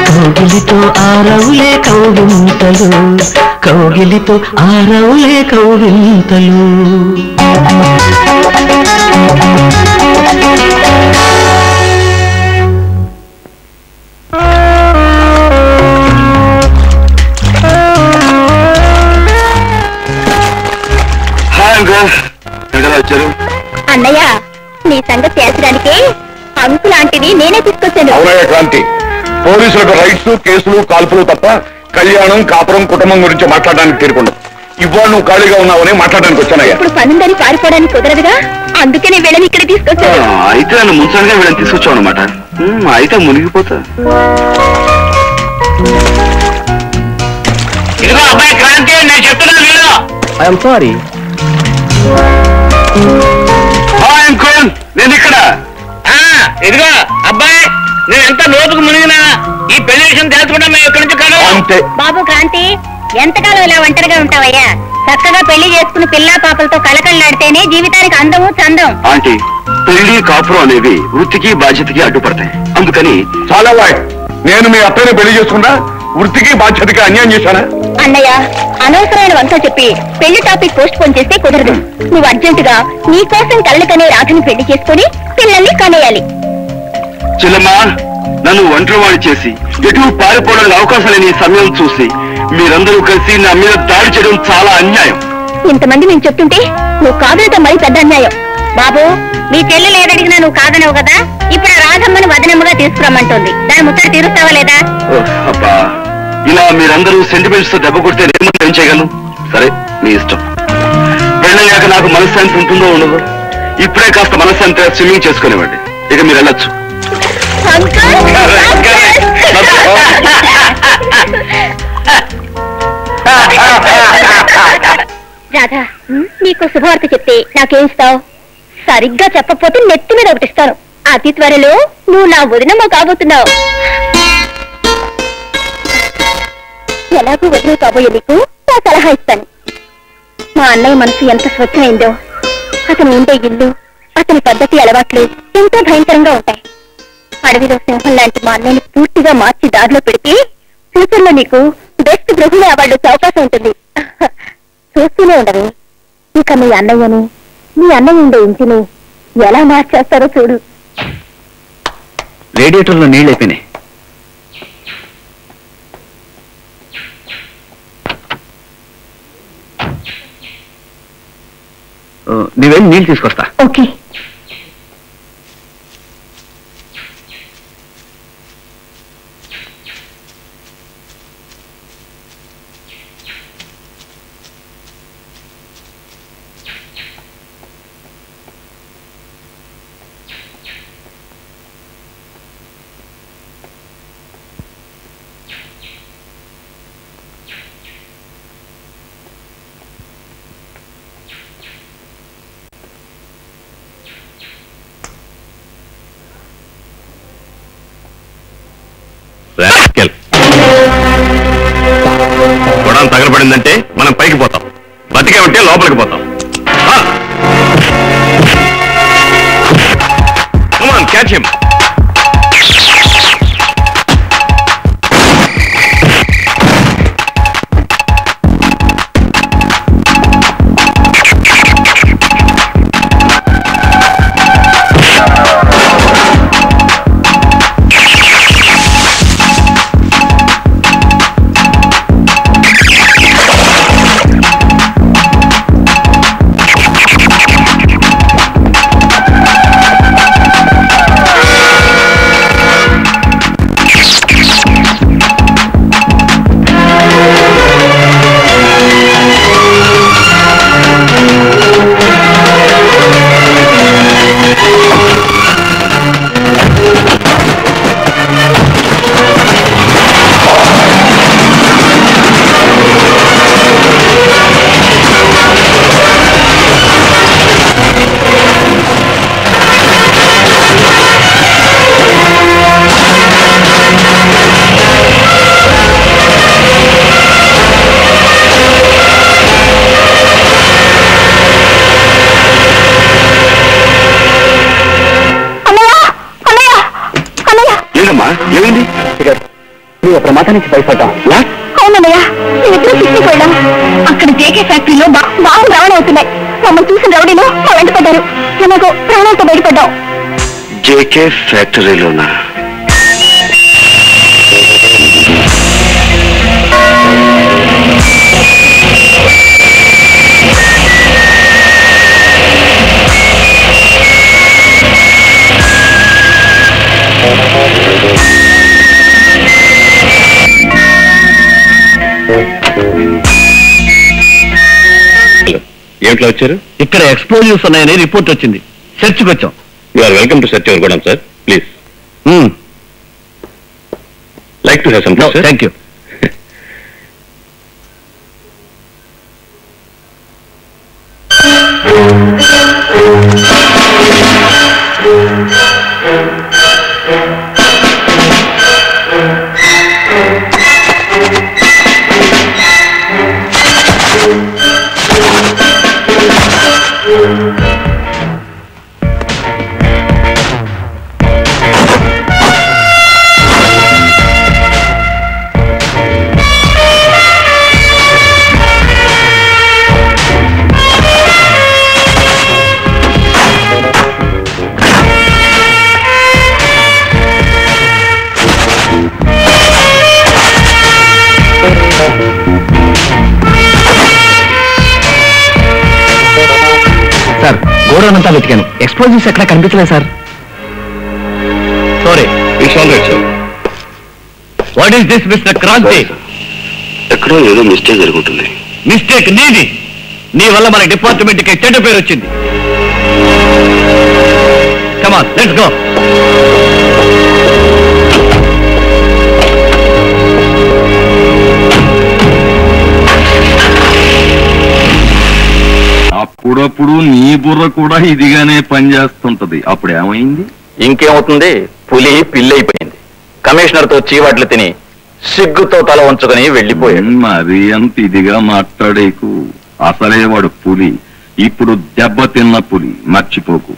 కౌగిలితో ఆరవులే కౌగిలింతలు కౌగిలితో ఆరవులే కౌగిలింతలు వచ్చారు అన్నయ్య నీ సంగతి తేల్చడానికి అంకు లాంటివి నేనే తీసుకొచ్చాను. అవునయ్య క్రాంతి, పోలీసులకు రైట్స్ కేసులు కాల్పులు తప్ప కళ్యాణం కాపురం కుటుంబం గురించి మాట్లాడడానికి తీరుకుండదు. ఇవాళ నువ్వు ఖాళీగా ఉన్నావని మాట్లాడడానికి వచ్చానయ్యా. ఇప్పుడు పనుందని పారిపోవడానికి కుదరదుగా, అందుకనే వీళ్ళని ఇక్కడ తీసుకొచ్చాను. అయితే నన్ను ముంచడానికి వీళ్ళని తీసుకొచ్చావు అనమాట. అయితే మునిగిపోతా. ఇదిగో అబ్బాయి క్రాంతి, నేను చెప్తున్నాను వీళ్ళు. I'm sorry. నేను ఇక్కడ. ఇదిగో అబ్బాయి, నేను ఎంత లోతుకు మునిగినా ఈ పెళ్లి విషయం తెలుసుకుంటా మేము ఇక్కడి నుంచి కాదు. అంతే. బాబు క్రాంతి, ఎంతకాలం ఇలా ఒంటరిగా ఉంటావయ్యా? చక్కగా పెళ్లి చేసుకుని పిల్లా పాపలతో కలకల్లాడితేనే జీవితానికి అందము చందం. ఆంటీ, పెళ్లి కాపురం అనేవి వృత్తికి బాధ్యతకి అడ్డుపడతాయి. అందుకని చాలా వాయ్, నేను మీ అత్తయ్యని పెళ్లి చేసుకున్నా వృత్తికి బాధ్యతకి అన్యాయం చేశానా? అన్నయ్య, అనవసరమైన వంక చెప్పి పెళ్లి టాపిక్ పోస్ట్ పోన్ చేస్తే కుదరదు. నువ్వు అర్జెంటుగా నీ కోసం కళ్ళకనే రాధని పెళ్లి చేసుకుని పిల్లల్ని కనేయాలి. చెల్లమ్మా, నన్ను ఒంటరివాణి చేసి ఎటు పారిపోవడానికి అవకాశం లేని ఈ సమయం చూసి మీరందరూ కలిసి నా మీద దాడి చేయడం చాలా అన్యాయం. ఇంతమంది నేను చెప్తుంటే నువ్వు కాదనటం మరీ పెద్ద అన్యాయం. బాబు, మీ చెల్లెలు ఏదడిగినా నువ్వు కాదనవు కదా. ఇప్పుడు ఆ రాధమ్మని వదనమ్మగా తీసుకురమ్మంటుంది. దాని ముచ్చట తీరుస్తావా లేదా? అబ్బా, ఇలా మీరందరూ సెంటిమెంట్స్ తో దెబ్బ కొడితే నేను ఏం చేయగలను? సరే, మీ ఇష్టం. పెళ్ళయ్యాక నాకు మనశ్శాంతి ఉంటుందో ఉండదు. ఇప్పుడే కాస్త మనశ్శాంతి స్విమ్మింగ్ చేసుకునేవ్వండి. ఇక మీరు వెళ్ళొచ్చు. రాధా, నీకు శుభవార్త చెప్తే నాకేమిస్తావు? సరిగ్గా చెప్పకపోతే నెత్తి మీద ఒకటిస్తాను. అతి త్వరలో నువ్వు నా వదినమ్మ కాబోతున్నావు. ఎలాగూ వదిన కాబోయే నీకు నా సలహా ఇస్తాను. మా అన్నయ్య మనసు ఎంత స్వచ్ఛమైందో, అతను ఉండే ఇల్లు, అతని పద్ధతి అలవాట్లు ఎంతో భయంకరంగా ఉంటాయి. అడవిలో సింహం లాంటి మా అన్నయ్యని పూర్తిగా మార్చి దారిలో పెడితే ఫ్యూచర్ లో నీకు బెస్ట్ గృహిణి అవార్డు వచ్చే అవకాశం ఉంటుంది. చూస్తూనే ఉండవు. ఇక మీ అన్నయ్యని, మీ అన్నయ్య ఉండే ఇంటిని ఎలా మార్చేస్తారో చూడు. రేడియేటర్లో నీళ్ళు అయిపోయినాయి. నువ్వేం నీళ్ళు తీసుకొస్తా. ఓకే. పైకి పోతాం, బతికే ఉంటే లోపలికి పోతాం. Catch him. ఏమైంది? నువ్వు ప్రమాదానికి భయపడ్డాం. అవునన్నయ్య, మేమిద్దరూ పిక్నిక్ వెళ్ళాం. అక్కడ జేకే ఫ్యాక్టరీలో బాగా రవాణా అవుతున్నాయి. మమ్మల్ని చూసిన రౌడీలు మా వెంట పడ్డారు. ఎలాగో ప్రాణాలతో బయటపడ్డాం. జేకే ఫ్యాక్టరీలోనా? ఏమిట్లో వచ్చారు? ఇక్కడ ఎక్స్ప్లోజివ్స్ ఉన్నాయని రిపోర్ట్ వచ్చింది. చర్చ్కి వచ్చాం. You are welcome to search your godown sir. Please. Like to have something. Thank you. Sir, godown అంతా వెతికాను. ఎక్స్ప్లోజివ్స్ ఎక్కడ కనిపించలేదు sir. Sorry. It's all right sir. What is this mister Kranti? ఎక్కడో ఏదో మిస్టేక్ జరుగుతుంది. మిస్టేక్ నీది. నీ వల్ల మన డిపార్ట్మెంట్ కి చెడ్డ పేరు వచ్చింది. Come on, let's go. అప్పుడప్పుడు నీ బుర్ర కూడా ఇదిగానే పనిచేస్తుంటది. అప్పుడు ఏమైంది? ఇంకేమవుతుంది? పులి పిల్లైపోయింది. కమిషనర్ తో చీవాట్లు తిని సిగ్గుతో తల వంచుకొని వెళ్లిపోయాడు. మరి అంత ఇదిగా మాట్లాడేకు. అసలే వాడు పులి. ఇప్పుడు దెబ్బ తిన్న పులి, మర్చిపోకు.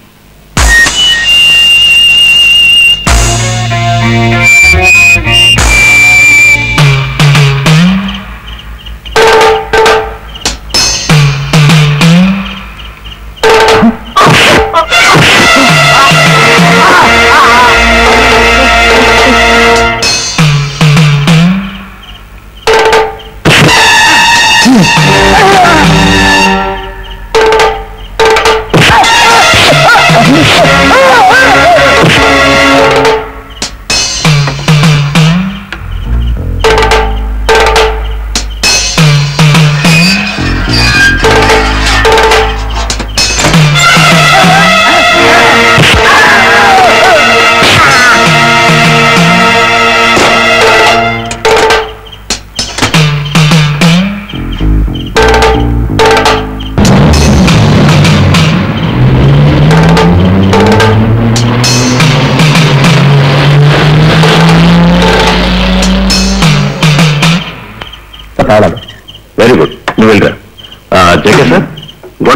Very good. నువ్వు వెళ్ళరా.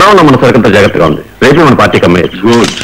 గొడవలో మన సరికంత జాగ్రత్తగా ఉంది. రేపే మన పార్టీకి అమ్మేయచ్చు. గుడ్.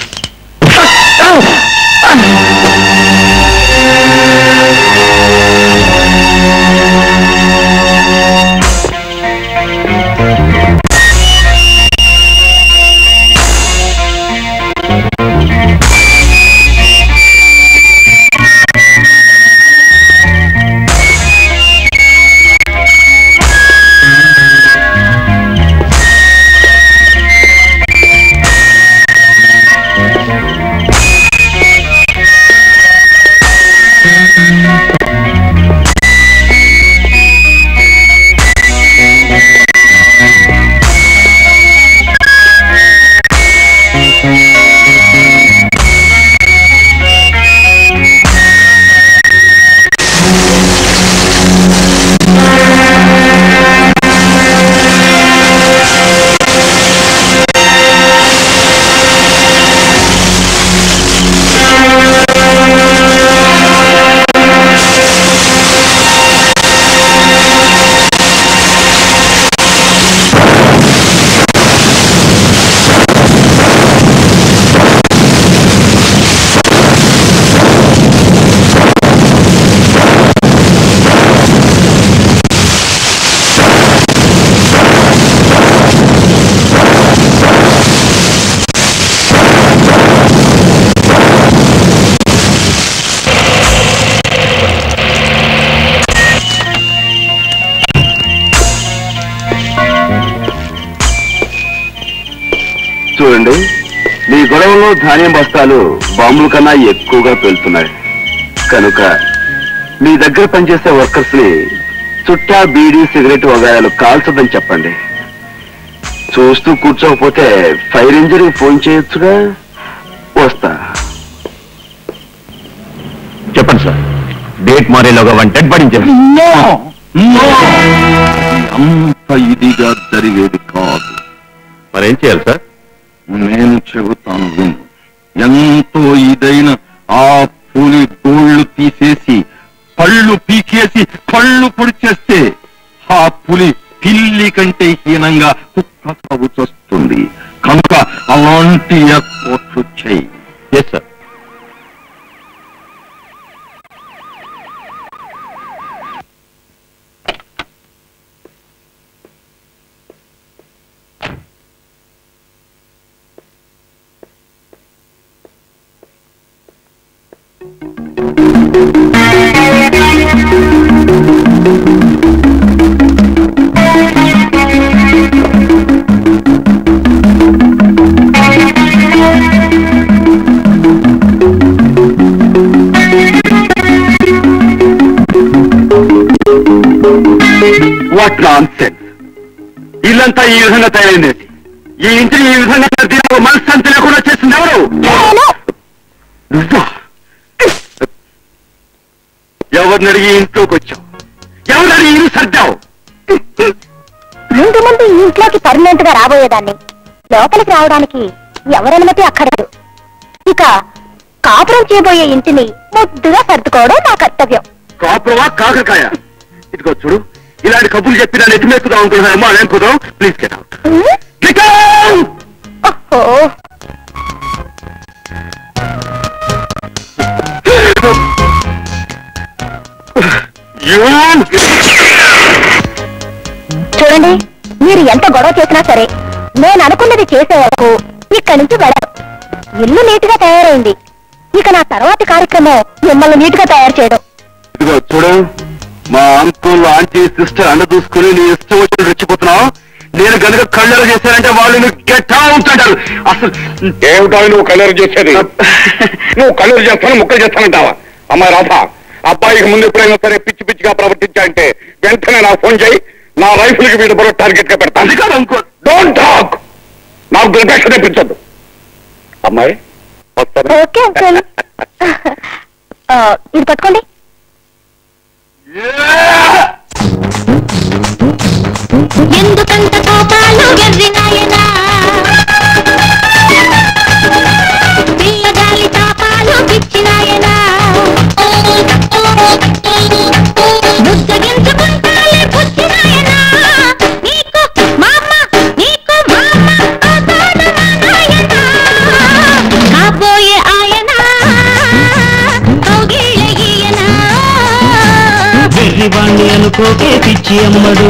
చూడండి, మీ గొడవలో ధాన్యం బస్తాలు బాంబుల కన్నా ఎక్కువగా పేలుతున్నాయి కనుక మీ దగ్గర పనిచేసే వర్కర్స్ ని చుట్టా బీడీ సిగరెట్ వగాయాలు కాల్చదని చెప్పండి. చూస్తూ కూర్చోకపోతే ఫైర్ ఇంజరీ ఫోన్ చేయొచ్చుగా. వస్తా. చెప్పండి సార్. డేట్ మారేలోగా వన్ డెడ్ బాడీ అంత ఇదిగా జరిగేది కాదు. మరేం చేయాలి సార్? నేను చెబుతాను విను. ఎంతో ఇదైన ఆ పులి గోళ్లు తీసేసి పళ్ళు పీకేసి కళ్ళు పొడిచేస్తే ఆ పులి పిల్లి కంటే హీనంగా కుక్క సాగు చేస్తుంది. కనుక అలాంటి ఏర్పాట్లు చెయ్యి. Yes sir. What nonsense! ఇల్లంతా ఈ విధంగా తయారైంది. ఈ ఇంటిని ఈ విధంగా మనశ్శాంతి లేకుండా చేసింది ఎవరు? ఎవరిని అడిగి ఇంట్లోకి వచ్చావు? ఎవరిని ఇల్లు సర్దావు? ముందు ముందు ఈ ఇంట్లోకి పర్మనెంట్ గా రాబోయేదాన్ని. లోపలికి రావడానికి ఎవరనుమతి అక్కడదు. ఇక కాపురం చేయబోయే ఇంటిని ముద్దుగా సర్దుకోవడం నా కర్తవ్యం. కాపురమా కాకరకాయ? ఇదిగో చూడు, ఇలాంటి కబుర్లు చెప్పి నన్ను ఎత్తుమెక్కుదాం అనుకుంటున్నాను. అమ్మా లేకపోదాం. Please get out. Get out! ఓహో, చూడండి, మీరు ఎంత గొడవ చేసినా సరే నేను అనుకున్నది చేసే వరకు ఇక్కడి నుంచి వెళ్ళను. ఇల్లు నీట్ గా తయారైంది. ఇక నా తర్వాతి కార్యక్రమం మిమ్మల్ని నీట్ గా తయారు చేయడం. ఇదిగో చూడు, మా అంకుల్ ఆంటీ సిస్టర్ అండ చూసుకుని నీ ఇష్టం వచ్చి రెచ్చిపోతున్నావు. నేను కనుక కళ్ళెర చేశానంటే వాళ్ళు గెట్ అవుట్ అంటారు. అసలు ఏమిటో నువ్వు కళ్ళెర చేసేది? నువ్వు కళ్ళెర చేస్తాను, ముక్కలు చేస్తానంటావా? అమ్మాయి రాధా, అబ్బాయికి ముందు ఎప్పుడైనా సరే పిచ్చి పిచ్చిగా ప్రవర్తించాయంటే వెంటనే నాకు ఫోన్ చేయి. నా రైఫిల్కి మీద మరో టార్గెట్ గా పెడతాను. అది కాదు అంకుల్. Don't talk. నాకు దుర్భేష తెప్పించద్దు. అమ్మాయి వస్తాను. Okay uncle. ఇది పట్టుకోండి. ఎందుకంత కోపాలు వెర్రి నాయనా, పిల్లగాలి తాపాలు పిచ్చి నాయనా, ముద్దగించుకుంటాలే పుచ్చి నాయనా, నీకు మామ నీకు మామ వాణ్ణి అనుకోకే పిచ్చి అమ్మడు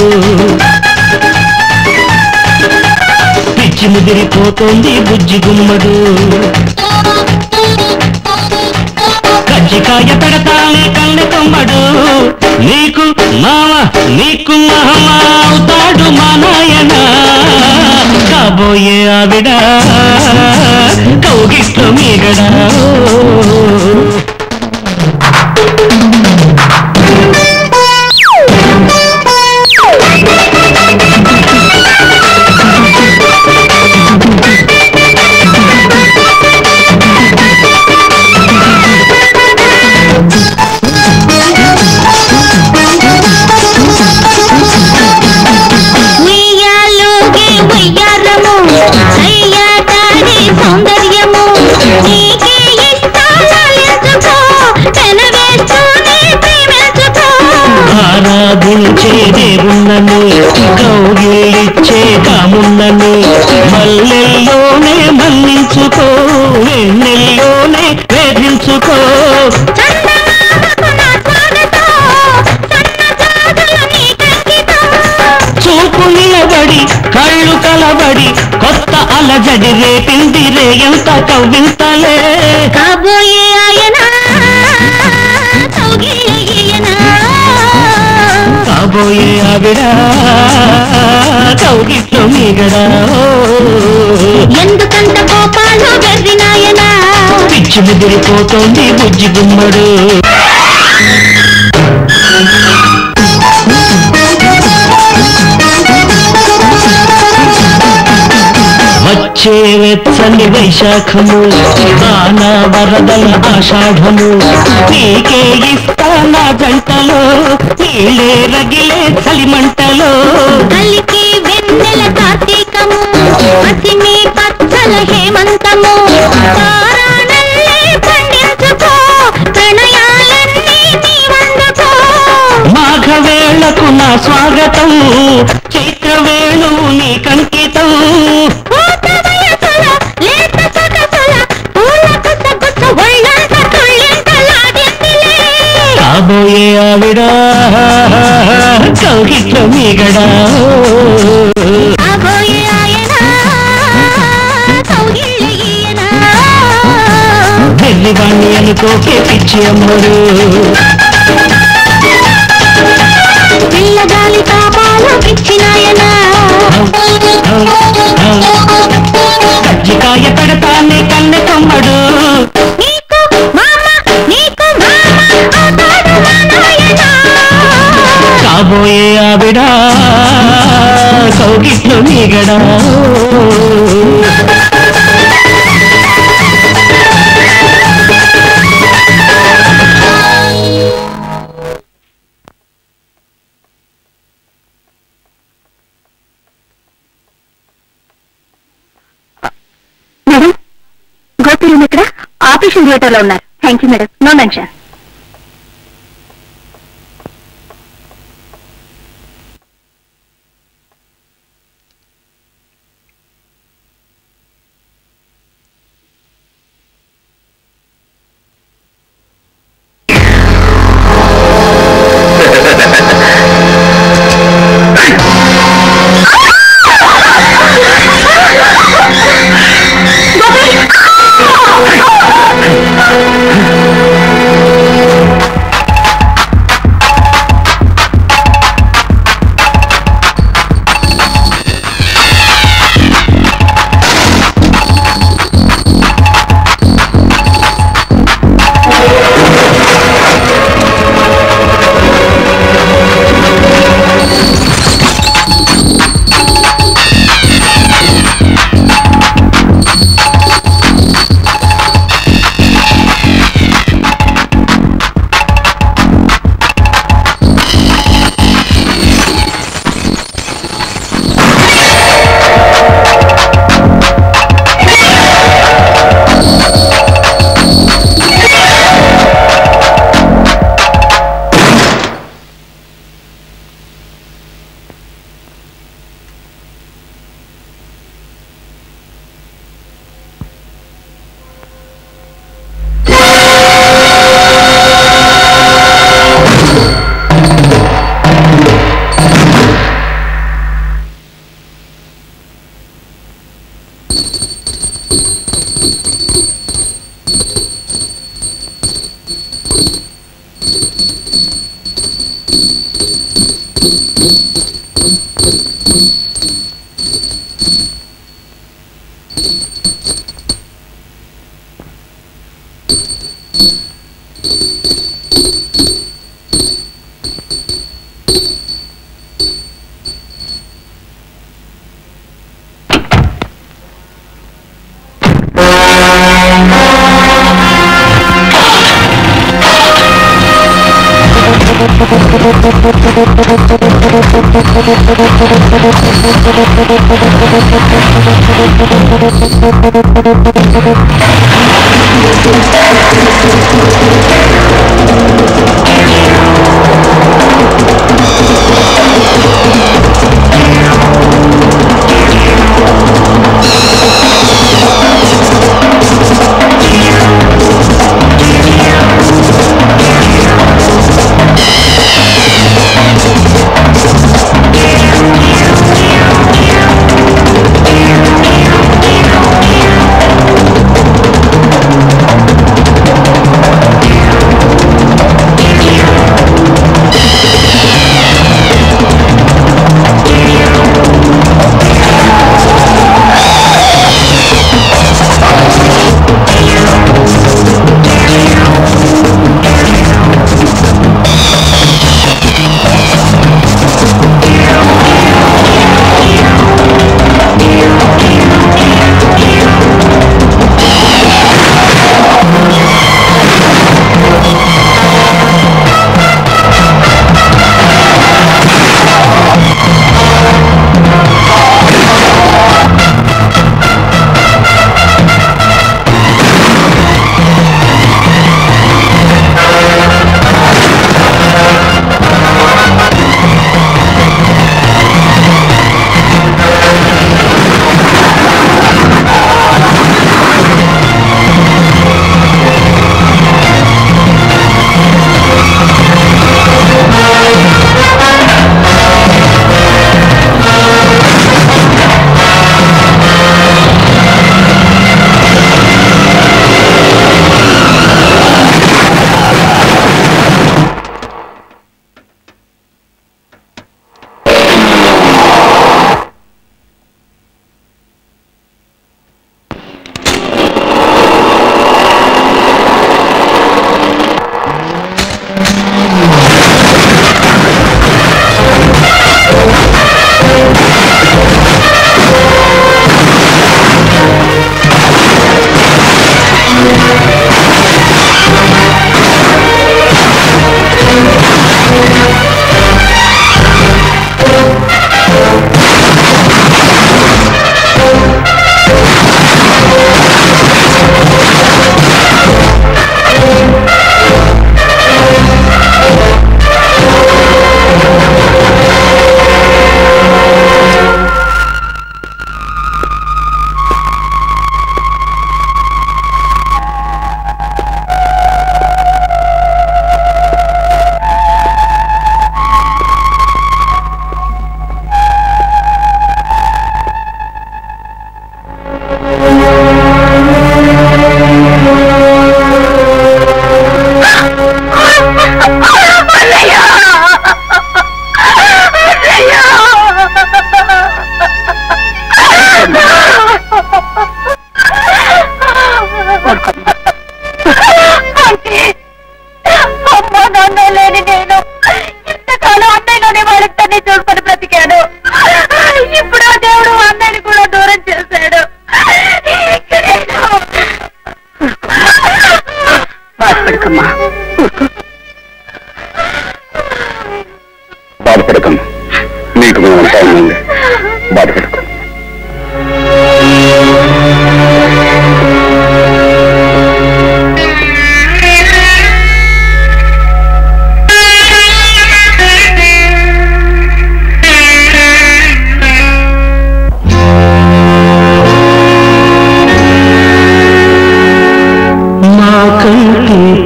పిచ్చి ముదిరిపోతోంది బుజ్జి గుమ్మడు కజ్జికాయ పెడతానే కళ్ళ కొమ్మడు నీకు మామ నీకు మహమ్మ అవుతాడు మా నాయన కాబోయే ఆవిడ కౌగిట్లో మీగడా సౌందర్యము నీకే ఇష్టాలెంచుకో పెనవేస్తూనే ప్రేమించుకో ఆరాధించే దేవుణ్ణని కౌగిలిచ్చే కామున్నని మల్లెల్లోనే మన్నించుకో వెన్నెల్లోనే వేధించుకో చూపు నిలబడి కళ్ళు కలబడి కొత్త అలజడి రేపింది రే ఎంత కవ్వింతలే కాబోయే ఆయన కాబోయే ఆవిడ కౌగిట్లో మీగడా ఎందుకంత కోపాలు వెర్రినాయన పిచ్చి ముదిరిపోతోంది బుజ్జి గుమ్మడు వచ్చే వెచ్చని వైశాఖము దాన వరదల ఆషాఢము నీకే ఇస్తానా జంటలో నీళ్ళే రగిలే చలిమంటలో కలికి వెన్నెల కార్తీకము పసిమి పచ్చల హేమంతము తారాణల్లే పండించుకో ప్రణయాలన్నీ నీవందుకో మాఘవేళకు నా స్వాగతం చైత్రవేణు నీ కంకితం కాబోయే ఆవిడ కౌగిట్లో మీగడా కాబోయే ఆయన వెళ్ళి వాణ్ణి అనుకోకే పిచ్చి అమ్మడు పిల్లగాలి పాపాలు పిచ్చినాయన కజ్జికాయ పెడతానే కళ్ళ కొమ్మడు నీకు మామ అవుతాడు మా నాయన కాబోయే ఆవిడ కౌగిట్లో మీగడా మేడం గోపి రూమ్ ఇక్కడ ఆపరేషన్ థియేటర్ లో ఉన్నారు thank you madam no mention బాధపడకమ్మా, నీకు మేమంతా ఉందండి, బాధపడకు.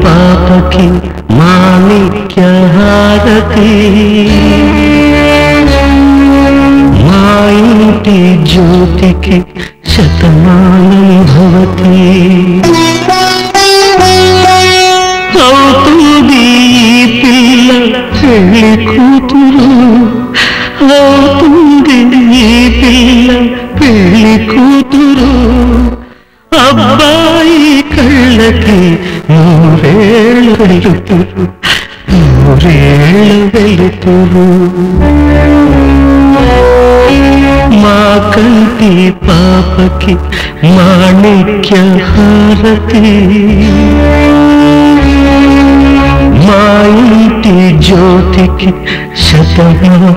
పాపకి మాణిక్య హారతి, మా ఇంటి జ్యోతికి శతమానం భవతి. అవుతుంది ఈ పిల్ల పెళ్లి కూతురు, అవుతుంది ఈ పిల్ల పెళ్లి కూతురు. అబ్బాయి కళ్ళకి నూరేళ్ళు వెలుతురు, నూరేళ్ళు వెలుతురు. మా కంటి పాపకి మాణిక్య హారతి, మా ఇంటి కోటి జ్యోతికి శతమానం.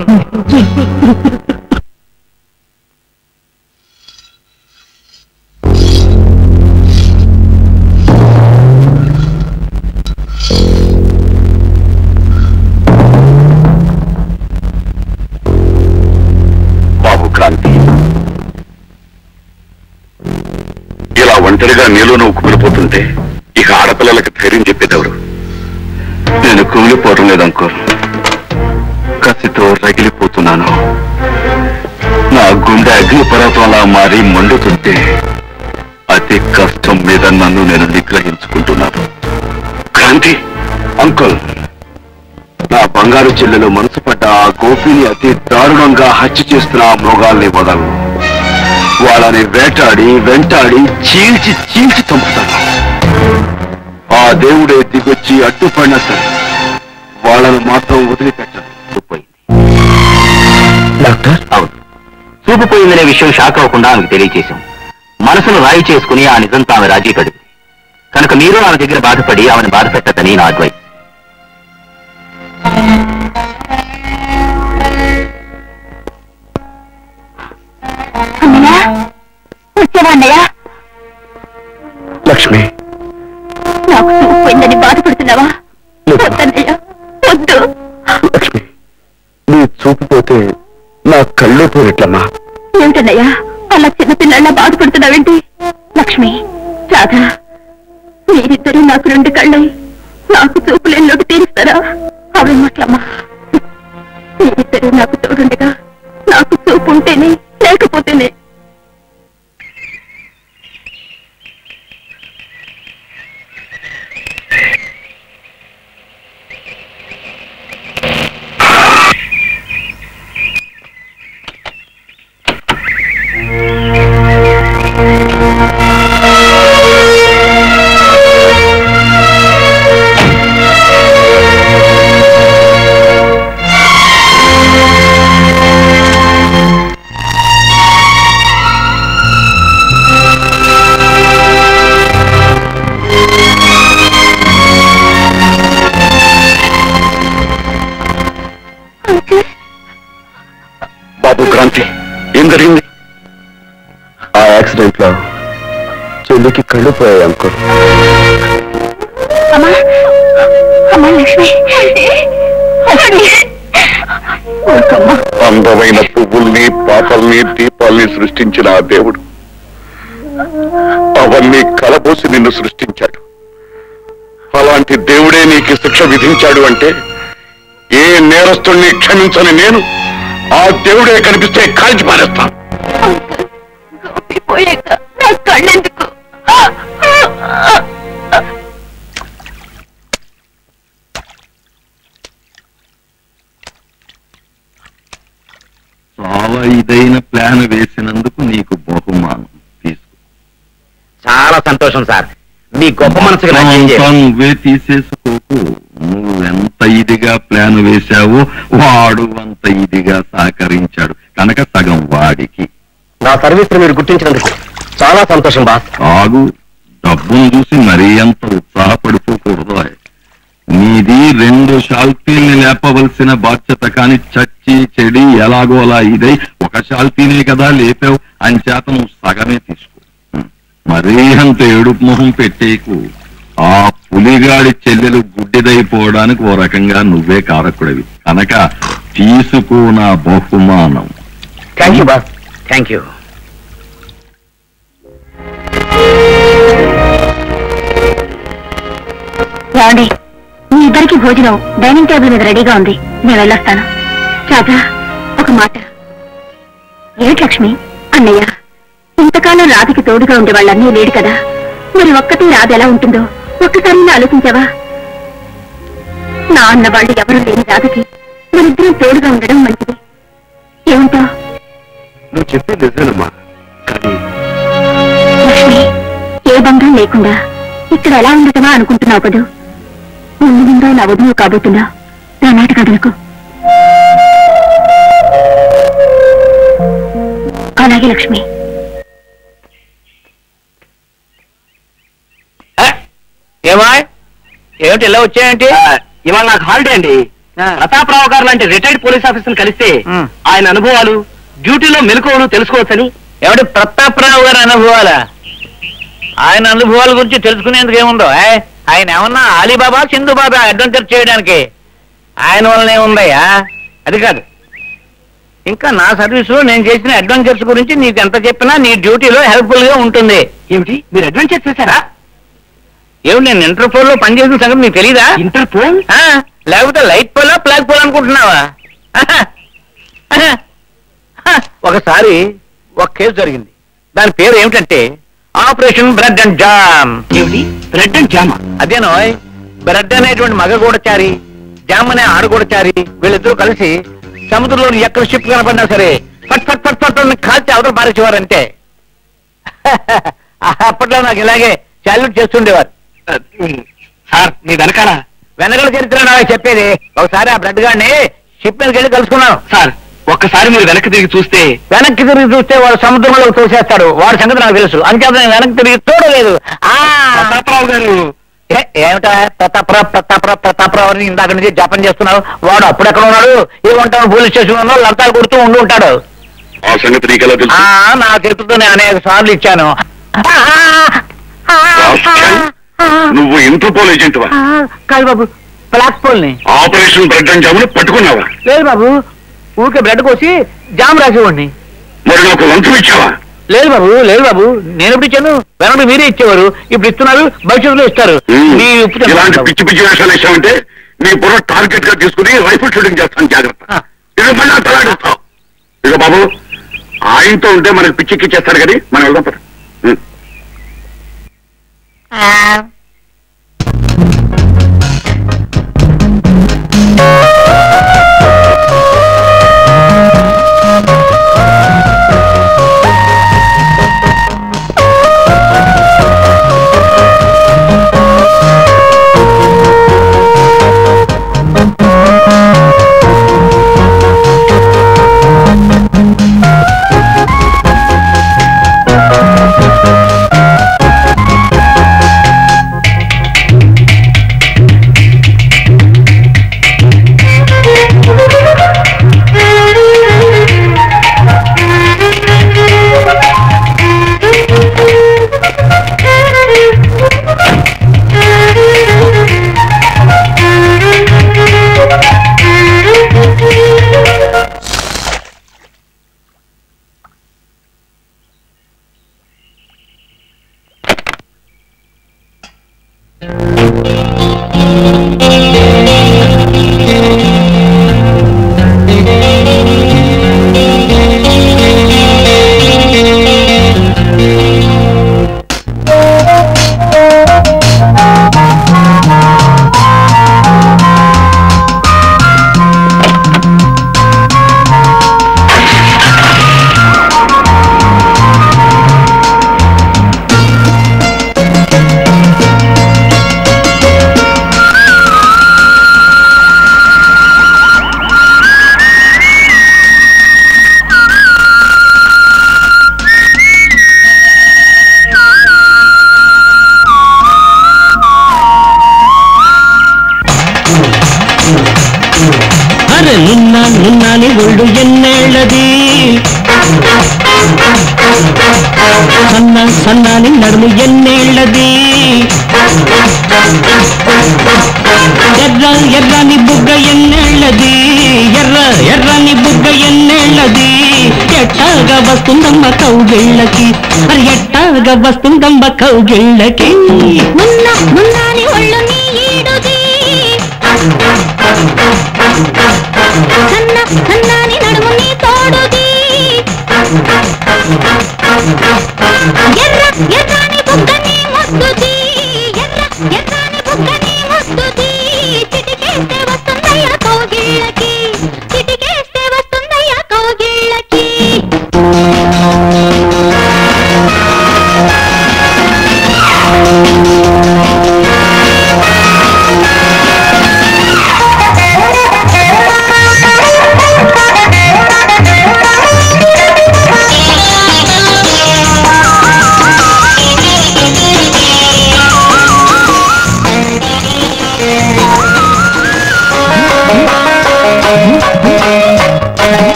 బాబు క్రాంతి, ఇలా ఒంటరిగా నీలో నువ్వు కుమిలిపోతుంటే ఇక ఆడపిల్లలకి ధైర్యం చెప్పేదెవరు? నేను కుమిలిపోవడం లేదు అంకుల్, కసితో రగిలిపోతున్నాను. నా గుండె అగ్నిపర్వతంలా మారి మండుతుంటే అతి కష్టం మీద నన్ను నేను నిగ్రహించుకుంటున్నాను. క్రాంతి అంకుల్, నా బంగారు చెల్లెలు మనసు పడ్డ ఆ గోపిని అతి దారుణంగా హత్య చేస్తున్న ఆ మృగాల్ని వదలను. వాళ్ళని వేటాడి వెంటాడి చీల్చి చీల్చి చంపుతాను. ఆ దేవుడే దిగొచ్చి అడ్డుపడినా సరే వాళ్ళను మాత్రం వదిలిపెట్టను. డాక్టర్, అవును, చూపుపోయిందనే విషయం షాక్ అవ్వకుండా ఆమెకు తెలియచేశాం. మనసును రాయి చేసుకుని ఆ నిజంతో ఆమె రాజీ పడింది కనుక మీరు ఆమె దగ్గర బాధపడి ఆమెను బాధ పెట్టద్దని నా అడ్వైస్. వచ్చావా అన్నయ్య? లక్ష్మి, నాకు చూపుపోయిందని బాధపడుతున్నావా? వద్దన్నయ్య, వద్దు. లక్ష్మి, నీ చూపుపోతే నా కళ్ళు పోయిట్లమ్మా. ఏమిటన్నయ్యా అలా చిన్నపిల్లల్లా బాధపడుతున్నావేంటి? లక్ష్మి, రాధా, మీరిద్దరూ నాకు రెండు కళ్ళై నాకు చూపులేనోటి తీరుస్తారా? అవి మాటలమ్మా. మీరిద్దరూ నాకు తోడుండగా నాకు చూపు ఉంటేనే లేకపోతేనే. బాబు క్రాంతి, ఏం జరిగింది? ఆ యాక్సిడెంట్ లో చెల్లికి కళ్ళు పోయాయి అంకుల్. అమ్మా, అమ్మా లక్ష్మి, అందమైన పువ్వుల్ని పాపల్ని దీపాల్ని సృష్టించిన ఆ దేవుడు అవన్నీ కలబోసి నిన్ను సృష్టించాడు. అలాంటి దేవుడే నీకు శిక్ష విధించాడు అంటే ఏ నేరస్తుణ్ణి క్షమించని నేను ఆ దేవుడే కనిపిస్తే కాల్చి పారేస్తాను. పోయాక నా కళ్ళెందుకు? చాలా ఇదైన ప్లాన్ వేసినందుకు నీకు బహుమానం తీసుకో. చాలా సంతోషం సార్, మీ గొప్ప మనసుకు నువ్వే తీసేసుకోకు. నువ్వెంత ఇదిగా ప్లాన్ వేశావో వాడు అంత ఇదిగా సహకరించాడు కనుక సగం వాడికి. నా సర్వీస్ మీరు గుర్తించినందుకు చాలా సంతోషం బాస్. ఆగు, డబ్బును చూసి మరీ అంత ఉత్సాహపడిపోకూడదు. నీది 2 షాల్తీల్ని లేపవలసిన బాధ్యత, కాని చచ్చి చెడి ఎలాగో అలా ఇదై ఒక షాల్తీనే కదా లేపావు, అంచేత నువ్వు సగమే తీసుకో. మరీ అంత ఏడుపు మొహం పెట్టేకు. ఆ పులిగాడి చెల్లెలు గుడ్డిదైపోవడానికి ఓ రకంగా నువ్వే కారకుడివి కనుక తీసుకో నా బహుమానం. Thank you boss, thank you. ఏమండి, మీ ఇద్దరికి భోజనం డైనింగ్ టేబుల్ మీద రెడీగా ఉంది, నేను వెళ్ళొస్తాను. రాధా, ఒక మాట. ఏమిటి లక్ష్మి? అన్నయ్య ఇంతకాలం రాధకి తోడుగా ఉండేవాళ్ళన్నీ లేడు కదా, మరి ఒక్కటే రాధ ఎలా ఉంటుందో ఒక్కసారి ఆలోచించావా? నా అన్న వాళ్ళు ఎవరు లేని రాధకి మరిద్దరం తోడుగా ఉండడం మంచిది. ఏమంటావు? నువ్వు చెప్పేది నిజమేనమ్మా, కానీ లక్ష్మి, ఏ బంధం లేకుండా ఇక్కడ ఎలా ఉండటమా అనుకుంటున్నావు కదూ? ముందు ముందు నా వదువు కాబోతున్నా. నా మాట కదలకు. అలాగే లక్ష్మి. ఏమా ఏమిటి ఇలా వచ్చాయంటే? ఇవాళ నాకు హాలిడే అండి. ప్రతాపరావు గారు లాంటి రిటైర్డ్ పోలీస్ ఆఫీసర్ కలిస్తే ఆయన అనుభవాలు, డ్యూటీలో మెలకువలు తెలుసుకోవచ్చని. ఎవడి ప్రతాపరావు గారి అనుభవాలా? ఆయన అనుభవాల గురించి తెలుసుకునేందుకు ఏముందో? ఆయన ఏమన్నా అలీబాబా సింధుబాబా అడ్వెంచర్ చేయడానికి? ఆయన వల్లనే ఉందయ్యా. అది కాదు, ఇంకా నా సర్వీసులో నేను చేసిన అడ్వెంచర్స్ గురించి నీకు ఎంత చెప్పినా నీ డ్యూటీలో హెల్ప్ఫుల్ గా ఉంటుంది. ఏమిటి, మీరు అడ్వెంచర్ చేశారా? ఏమిటి, నేను ఇంటర్పోల్ లో పనిచేసిన సంగతి నీకు తెలీదా? ఇంటర్పోల్? లేకపోతే లైట్ పోలా ఫ్లాగ్ పోల్ అనుకుంటున్నావా? ఒకసారి ఒక కేసు జరిగింది. దాని పేరు ఏమిటంటే ఆపరేషన్ బ్రెడ్ అండ్ జామ్. ఏమిటి, బ్రెడ్ అండ్ జామ్? అదేనో, బ్రెడ్ అనేటువంటి మగ గూఢచారి, జామ్ అనే ఆడగూఢచారి, వీళ్ళిద్దరూ కలిసి సముద్రంలో ఎక్కడ షిప్ కనపడినా సరే ఫట్ ఫట్ ఫట్ ఫట్ కాల్చి అవతల పారేసేవారంటే. అప్పట్లో నాకు ఇలాగే సాల్యూట్ చేస్తుండేవారు. సార్, మీ వెనకాల చరిత్ర నాకు చెప్పేది. ఒకసారి ఆ బ్రెడ్ గాడిని షిప్ మీదకి వెళ్ళి కలుసుకున్నాను. సార్, ఒక్కసారి మీరు వెనక్కి తిరిగి చూస్తే వాడు సముద్రంలో తోసేస్తాడు. వాడి సంగతి నాకు తెలుసు. అంచేత నేను వెనక్కి తిరిగి చూడలేదు. ప్రతాపరావు గారు. ఏమిటా ప్రతాపరావు అని ఇందాక నుంచి జపం చేస్తున్నావు? వాడు అప్పుడెక్కడ ఉన్నాడు? ఏమంటాడు, పోలీస్ స్టేషన్ లో లంతాలు కొడుతూ ఉండి ఉంటాడు. నా చేతులతో నేను అనేక సార్లు ఇచ్చాను. నువ్వు ఇంటర్పోల్ ఏజెంట్? కాదు బాబు, బ్లాక్ పోల్ ని. ఆపరేషన్ బ్రెడ్ అండ్ జామ్ పట్టుకున్నావా? లేదు బాబు, ఊరికే బ్రెడ్ కోసి జామ్ రాసేవాడిని. మరి నాకు లంచం ఇచ్చావా? లేదు బాబు, లేదు బాబు, నేను ఎప్పుడు ఇచ్చాను? వెనక మీరే ఇచ్చేవారు, ఇప్పుడు ఇస్తున్నారు, భవిష్యత్తులో ఇస్తారు. ఇలాంటి పిచ్చి పిచ్చి వేషాలు వేసామంటే నీ బుర్ర టార్గెట్ గా తీసుకుని రైఫిల్ షూటింగ్ చేస్తాను. జాగ్రత్త. ఇక మళ్ళీ తలాడిస్తావు. ఇక బాబు, ఆయనతో ఉంటే మనకి పిచ్చిక్కి చేస్తాడు కానీ మనం వెళ్దాం పద. నిన్నాని ఒళ్ళు ఎన్నేళ్ళది, సన్నాని నడుము ఎన్నేళ్ళది, ఎర్రని బుగ్గ ఎన్నేళ్ళది, ఎర్రని బుగ్గ ఎన్నేళ్ళది, ఎట్టాగా వస్తుందమ్మ కౌగిళ్ళకి, ఎట్టాగా వస్తుందమ్మ కౌగిళ్ళకి. మున్నాని ఒళ్ళు నీ ఈడుది, సన్నాని నడుము నీ తోడుది, ఎర్రని బుగ్గ నీ ముద్దుది, ఎర్రని బుగ్గ నీ ముద్దుది, చిటికేస్తే వస్తుందయ్య కౌగిళ్ళకి, చిటికేస్తే వస్తుందయ్య కౌగిళ్ళకి.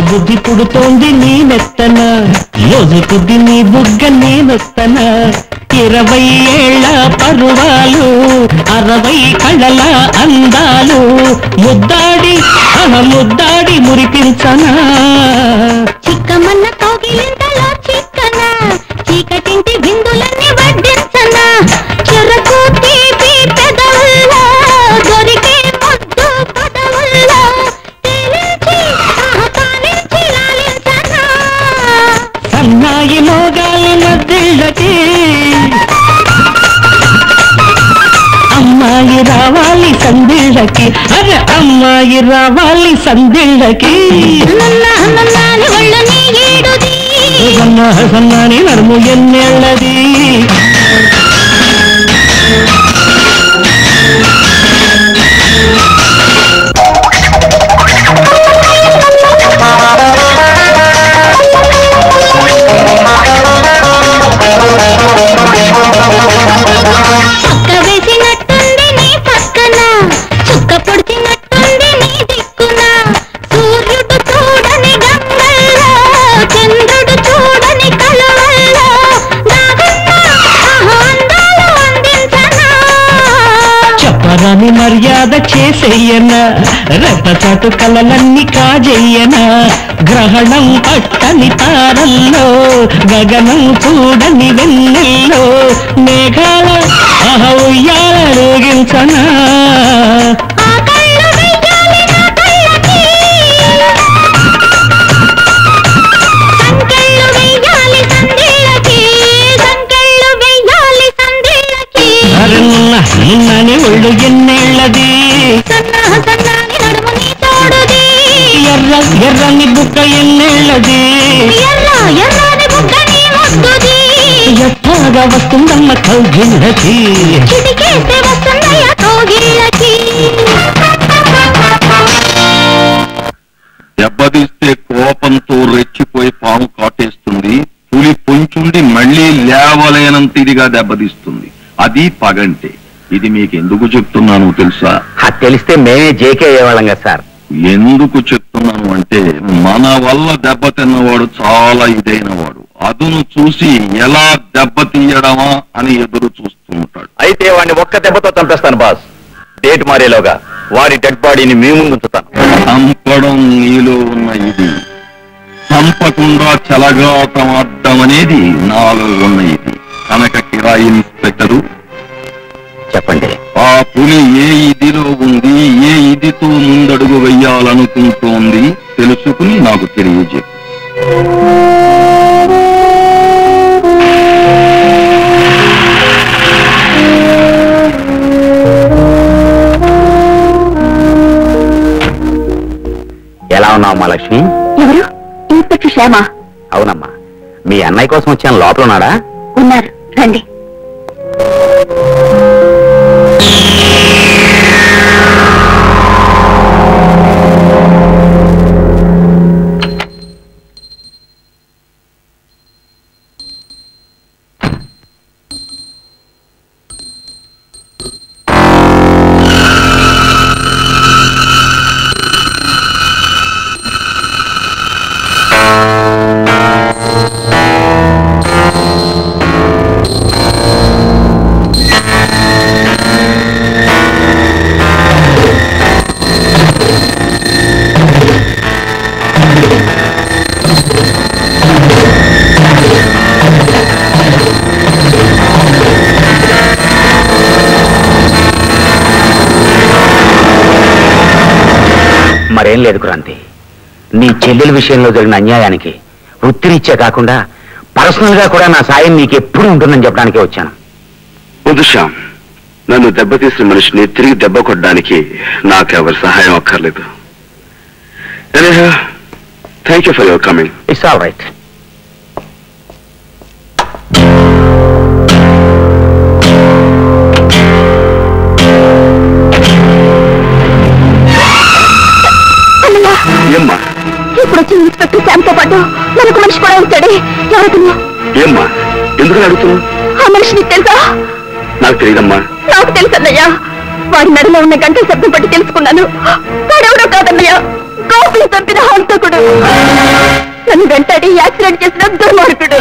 బుద్ధి పుడుతోంది నీ నెత్తన రోజు కొద్ది నీ బుగ్గ నేనొత్తన 20 ఏళ్ల పరువాలు 60 కళ్ళల అందాలు ముద్దాడి ముద్దాడి మురిపించనా చిక్కమన్న కౌగిలింతలో చిక్కన చీకటింటి బిందులన్నీ వడ్డించనా చెరకు తీపి పెదవుల్లో దొరికే ముద్దు పదవుల్లో తేలించి పాలించి లాలించనా సన్నాయి మోగాలి మధ్యళ్ళకి అమ్మాయి రావాలి సందిళ్ళకి అరే అమ్మాయి రావాలి సందిళ్ళకి నన్నాని ఒళ్ళు నీ ఈడుది సన్నాని నడుము ఎన్నేళ్ళది పక్క వేసినట్టుంది నీ పక్కన చుక్క పొడిచినట్టుంది నీ దిక్కున సూర్యుడు చూడని గంగల్లో చంద్రుడు చూడని కలువల్లో దాగున్న అందాలు అందించనా చెప్పరాని మర్యాద చేసేయనా రెప్పచాటు కలలన్నీ కాజెయ్యనా గ్రహణం పట్టని తారల్లో గగనం చూడని వెన్నెల్లో మేఘాల ఉయ్యాల రోగించనా ఆ కళ్ళు వెయ్యాలి నా కళ్ళకి సంకెళ్ళు వెయ్యాలి సందిళ్ళకి సంకెళ్ళు వెయ్యాలి సందిళ్ళకి అరన్నని ఒళ్ళు ఎన్నేళ్ళది సన్నాని నడుము నీ తోడుది ఎర్రని బుక్క ఎన్నేళ్ళది ఎర్రని బుగ్గ నీ ముద్దుది ఎట్లాగా వస్తుందమ్మ కౌగిళ్ళకి చిటికేస్తే వస్తుందయ్య కౌగిళ్ళకి దెబ్బతీస్తే కోపంతో రెచ్చిపోయి పాము కాటేస్తుంది పులి పొంచుండి మళ్ళీ లేవలేనంత ఇదిగా దెబ్బతీస్తుంది అది పగంటే ఇది మీకు ఎందుకు చెప్తున్నాను తెలుసా తెలిస్తే మేమే జేకే అయ్యేవాళ్ళం కదా సార్. ఎందుకు చెప్తున్నాను అంటే మన వల్ల దెబ్బతిన్నవాడు చాలా ఇదైన వాడు అదును చూసి ఎలా దెబ్బతీయడమా అని ఎదురు చూస్తుంటాడు. అయితే వాడిని ఒక్క దెబ్బతో చంపేస్తాను బాస్. డేట్ మారేలోగా వాడి డెడ్ బాడీని మీ ముందు ఉంచుతాను. చంపడం నీలో ఉన్న ఇది, చంపకుండా చెలగాటం అడ్డం అనేది నాలో ఉన్న ఇది. కనుక కిరాయి ఇన్స్పెక్టరు చెప్పండి. ఆ పులి ఏ ఇదిలో ఉంది, ఏ ఇదితో ముందడుగు వెయ్యాలనుకుంటోంది తెలుసుకుని నాకు తెలియజేయండి. ఎలా ఉన్నావు మా లక్ష్మి? ఎవరు? ఇన్స్పెక్టర్ శ్యామ. అవునమ్మా, మీ అన్నయ్య కోసం వచ్చాను. లోపల ఉన్నాడా? ఉన్నారు, రండి. మరేం లేదు క్రాంతి, నీ చెల్లెల విషయంలో జరిగిన అన్యాయానికి వృత్తిరీత్యా కాకుండా పర్సనల్ గా కూడా నా సాయం నీకు ఎప్పుడు ఉంటుందని చెప్పడానికే వచ్చాను. వద్దు శ్యామ్, నన్ను దెబ్బతీసిన మనిషిని తిరిగి దెబ్బ కొట్టడానికి నాకెవరి సహాయం అక్కర్లేదు. Thank you for your coming. It's all right. ఏమ్మా? ఇప్పుడు వచ్చిన ఇన్స్పెక్టర్ శ్యామ్తో పాటు మనకు మనిషి కూడా ఉంటాడే. ఎవరు? ఏమ్మా, ఎందుకు అడుగుతున్నావు? ఆ మనిషి నీకు తెలుసా? నాకు తెలియదమ్మా. నాకు తెలుసన్నయ్యా. వాడి నడులో ఉన్న గంటల శబ్దం బట్టి తెలుసుకున్నాను. వాడెవడో కాదన్నయ్యా, గోపిని చంపిన హంతకుడు, నన్ను వెంటాడి యాక్సిడెంట్ చేసిన దుర్మార్గుడు.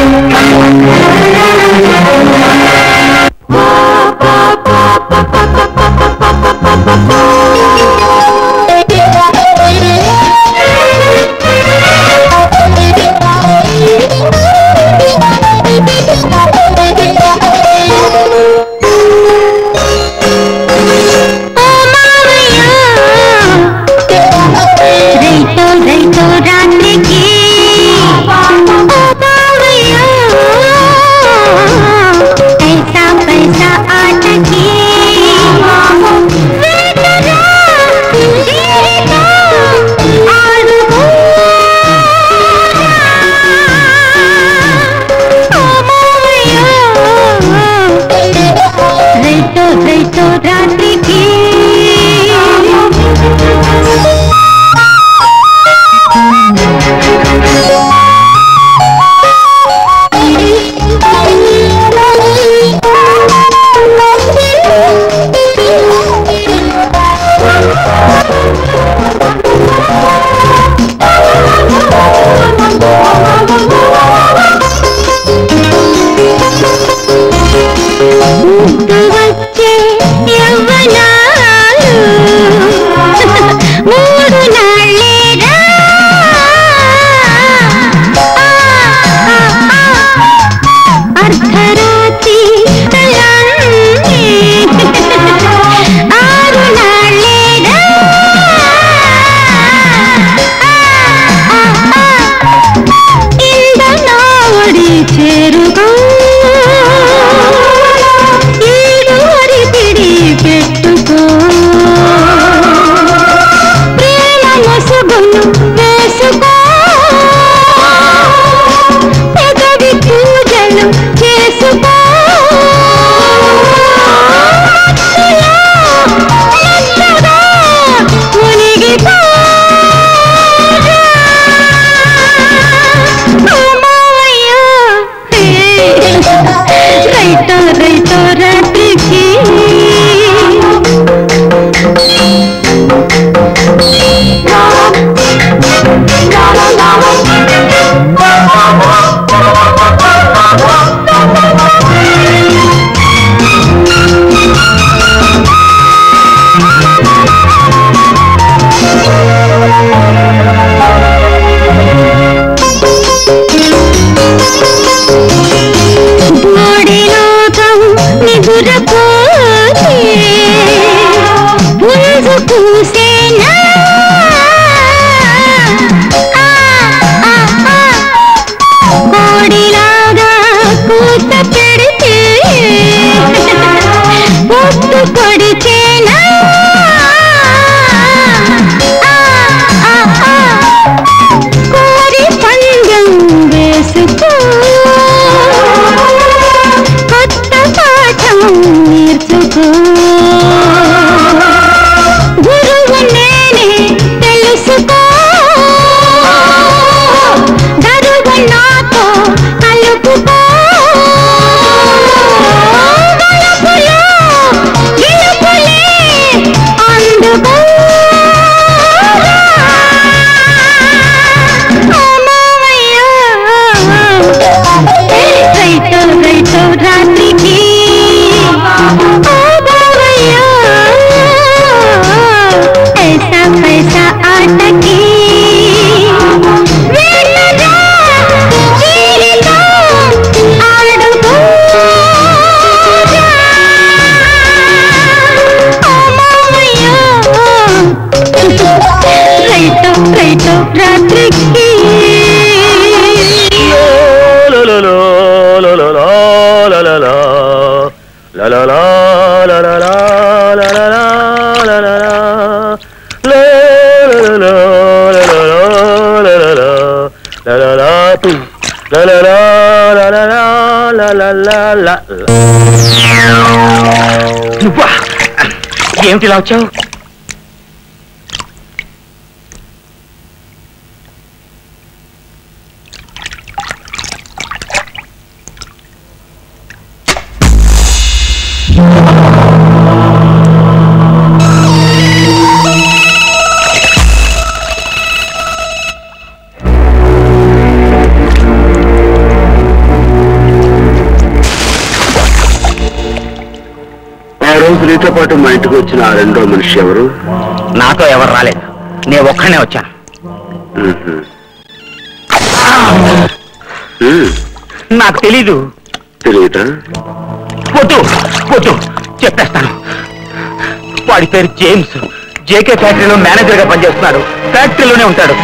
ఏమిటి ఇలా వచ్చావు? రోజు నీతో పాటు మా ఇంటికి వచ్చిన ఆ రెండో మనిషి ఎవరు? నాతో ఎవరు రాలేదు, నేను ఒక్కనే వచ్చాను. నాకు తెలీదు. తెలియదా? వద్దు వద్దు, చెప్పేస్తాను. వాడి పేరు జేమ్స్. జేకే ఫ్యాక్టరీలో మేనేజర్ గా పనిచేస్తున్నాడు. ఫ్యాక్టరీలోనే ఉంటాడు.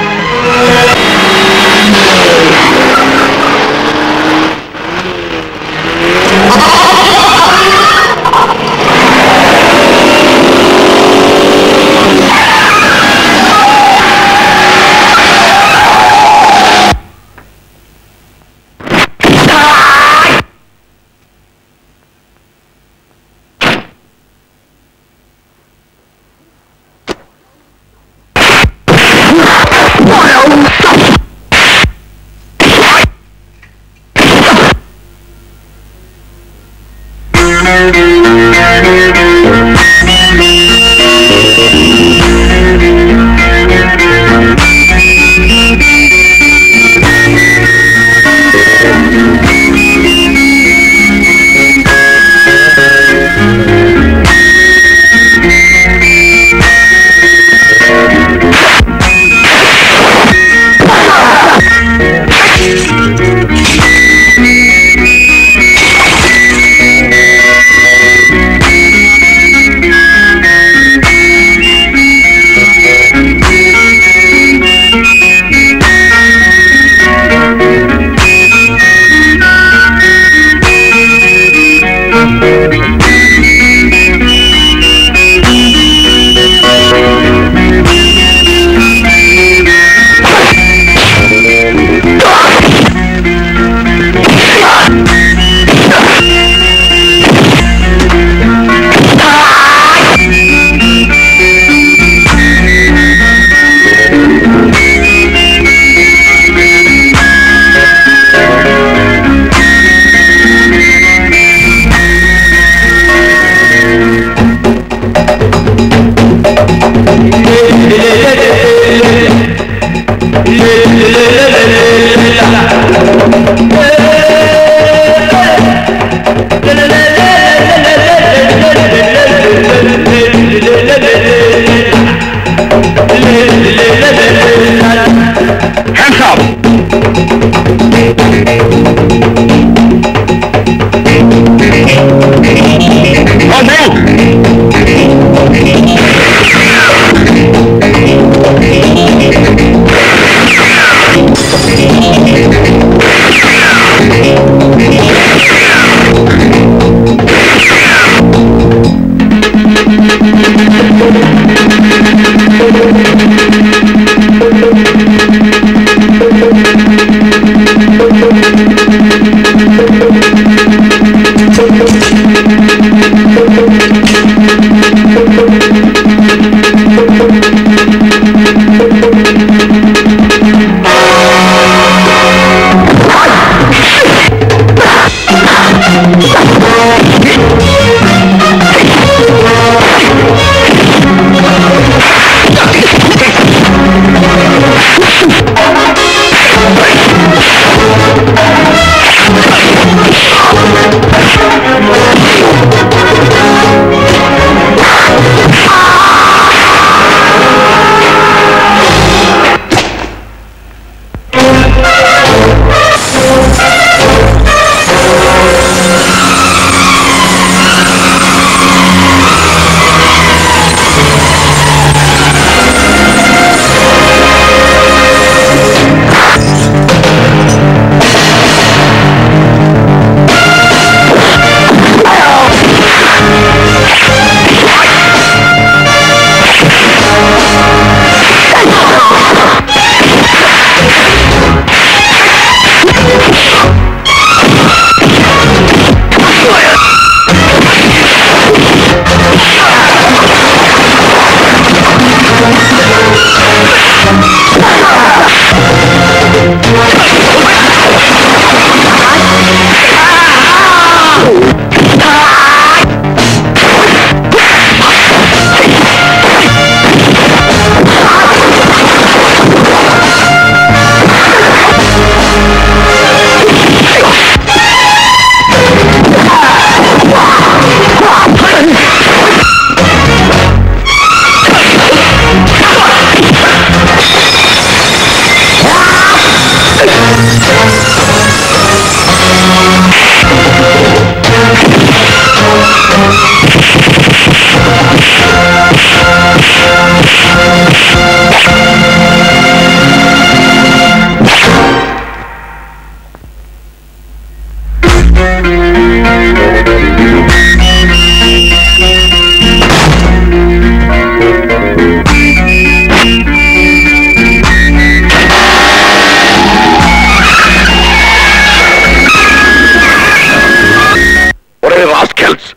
రాస్కెల్స్,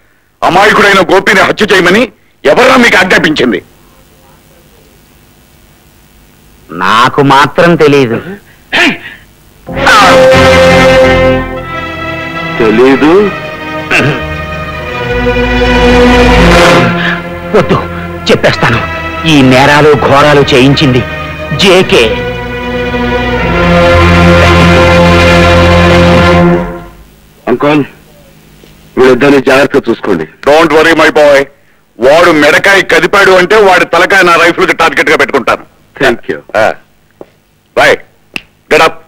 అమాయకుడైన గోపిని హత్య చేయమని ఎవరా మీకు ఆజ్ఞాపించింది? నాకు మాత్రం తెలియదు. తెలీదు? వద్దు, చెప్పేస్తాను. ఈ నేరాలు ఘోరాలు చేయించింది జేకే. అంకుల్, వీళ్ళిద్దరిని జాగ్రత్తగా చూసుకోండి. Don't worry my boy. వాడు మెడకాయ కదిపాడు అంటే వాడి తలకాయ నా రైఫిల్ కి టార్గెట్ గా పెట్టుకుంటాను. Thank you. Bye. Get up.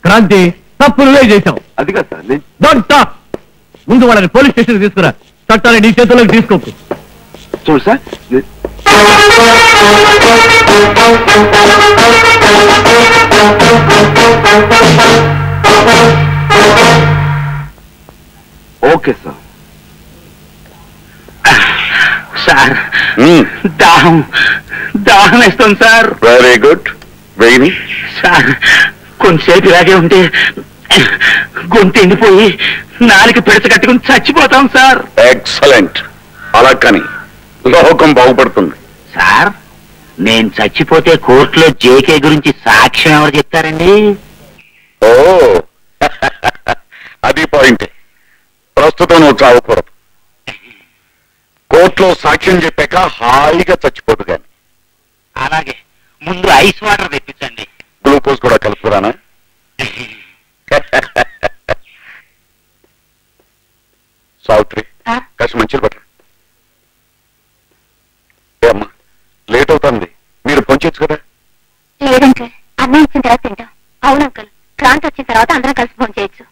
Kranti, తప్పు నువ్వే చేశావు. అది కాదు సార్, డోంట్ టాక్. ముందు వాళ్ళని పోలీస్ స్టేషన్ తీసుకురా. చట్టాన్ని నీ చేతుల్లోకి తీసుకోకు. చూడు సార్, ఓకే సార్. సార్, దాహం వేస్తుంది సార్. Very good. వెయ్యి. సార్, కొంతసేపు ఇలాగే ఉంటే గొంతు ఎండిపోయి నాలుక పిడత కట్టుకుని చచ్చిపోతాం సార్. ఎక్సలెంట్. అలా కానీ లోకం బాగుపడుతుంది. సార్, నేను చచ్చిపోతే కోర్టులో జేకే గురించి సాక్ష్యం ఎవరు చెప్తారండి? ఓ అది పాయింటే. ప్రస్తుతం నువ్వు చావకూడదు. కోర్టులో సాక్ష్యం చెప్పాక హాయిగా చచ్చిపోదు కానీ. అలాగే, ముందు ఐస్ వాటర్ తెప్పించండి. గ్లూకోజ్ కూడా కలుపుకురానా? సావిత్రి, కాస్త మంచిలు పట్టు. అమ్మా, లేట్ అవుతుంది. మీరు పొంచొచ్చు కదా? లేదంకల్, అన్నం ఇచ్చిన తర్వాత తింటాం. అవును అంకల్, క్రాంతి వచ్చిన తర్వాత అందరం కలిసి ఫోన్ చేయొచ్చు.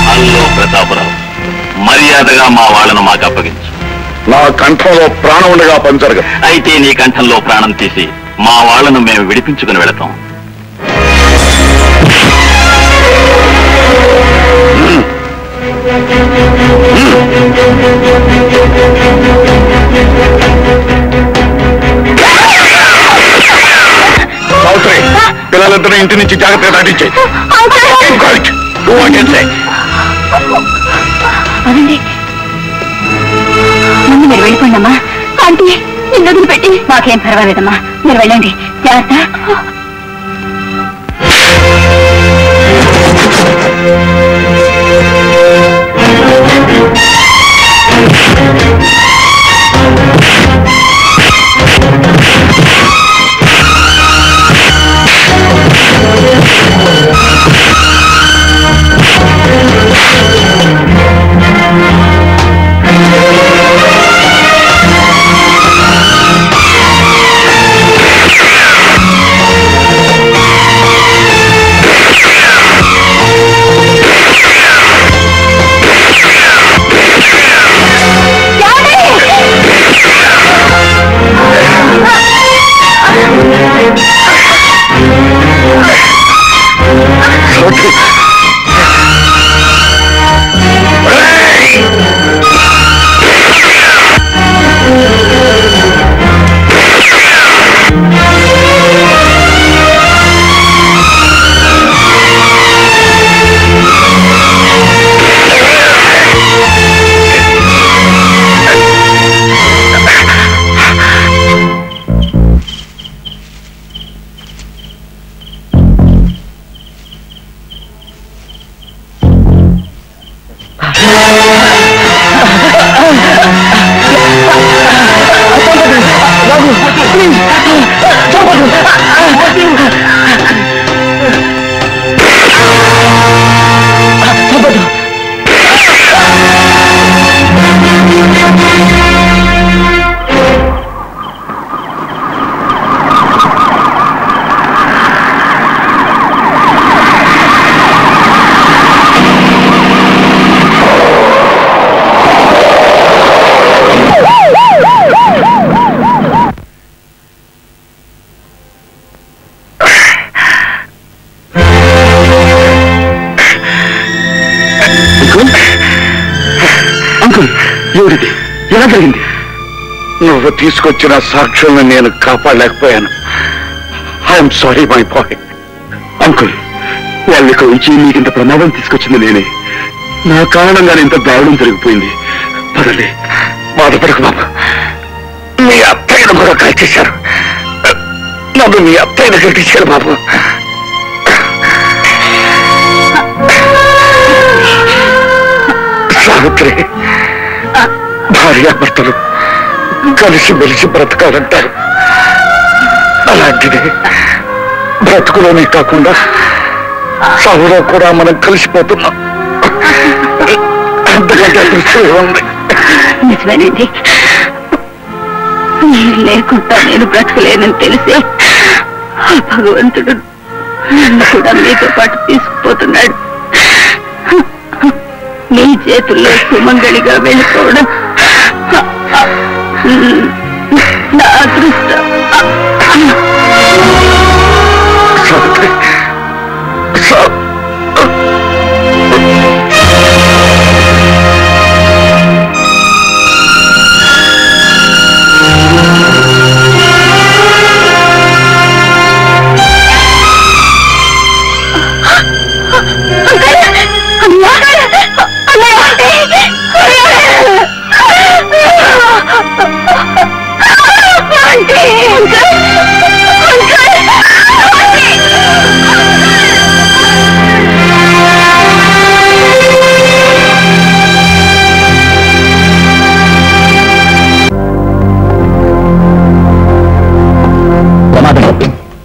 హలో ప్రతాపరావు, మర్యాదగా మా వాళ్ళను మాకు అప్పగించు. నా కంఠంలో ప్రాణం ఉండగా పని జరగదు. అయితే నీ కంఠంలో ప్రాణం తీసి మా వాళ్ళను మేము విడిపించుకుని వెళతాం. సావిత్రి, పిల్లలిద్దరూ ఇంటి నుంచి జాగ్రత్తగా దాటించాయి. అవునండి, ముందు మీరు వెళ్ళిపోండమ్మా. ఆంటీ, నిన్ను వదిలిపెట్టి. మాకేం పర్వాలేదమ్మా, మీరు వెళ్ళండి. జాగ్రత్త. నువ్వు తీసుకొచ్చిన సాక్ష్యాలను నేను కాపాడలేకపోయాను. I'm sorry my boy. Uncle, వాళ్ళకి వచ్చి మీకు ఇంత ప్రమాదం తీసుకొచ్చింది నేనే. నా కారణంగానే ఇంత దారుణం జరిగిపోయింది. పదండి, బాధపడకు బాబు. మీ అత్తయ్యను కూడా కాల్చేశారు. నన్ను మీ అత్తయ్యను కట్టించారు బాబు. సావిత్రి, భార్యాభర్తలు కలిసి మెలిసి బ్రతకాలంటారు. అలాంటిది బ్రతుకులోనే కాకుండా సాగులో కూడా మనం కలిసిపోతున్నాం. అంతకంటే దృష్టి ఉంది. నిజమేనండి, నేను లేకుండా నేను బ్రతకలేనని తెలిసే ఆ భగవంతుడు నన్ను కూడా మీతో పాటు తీసుకుపోతున్నాడు. మీ చేతుల్లో సుమంగళిగా వెళ్ళిపోవడం నా అదృష్టం.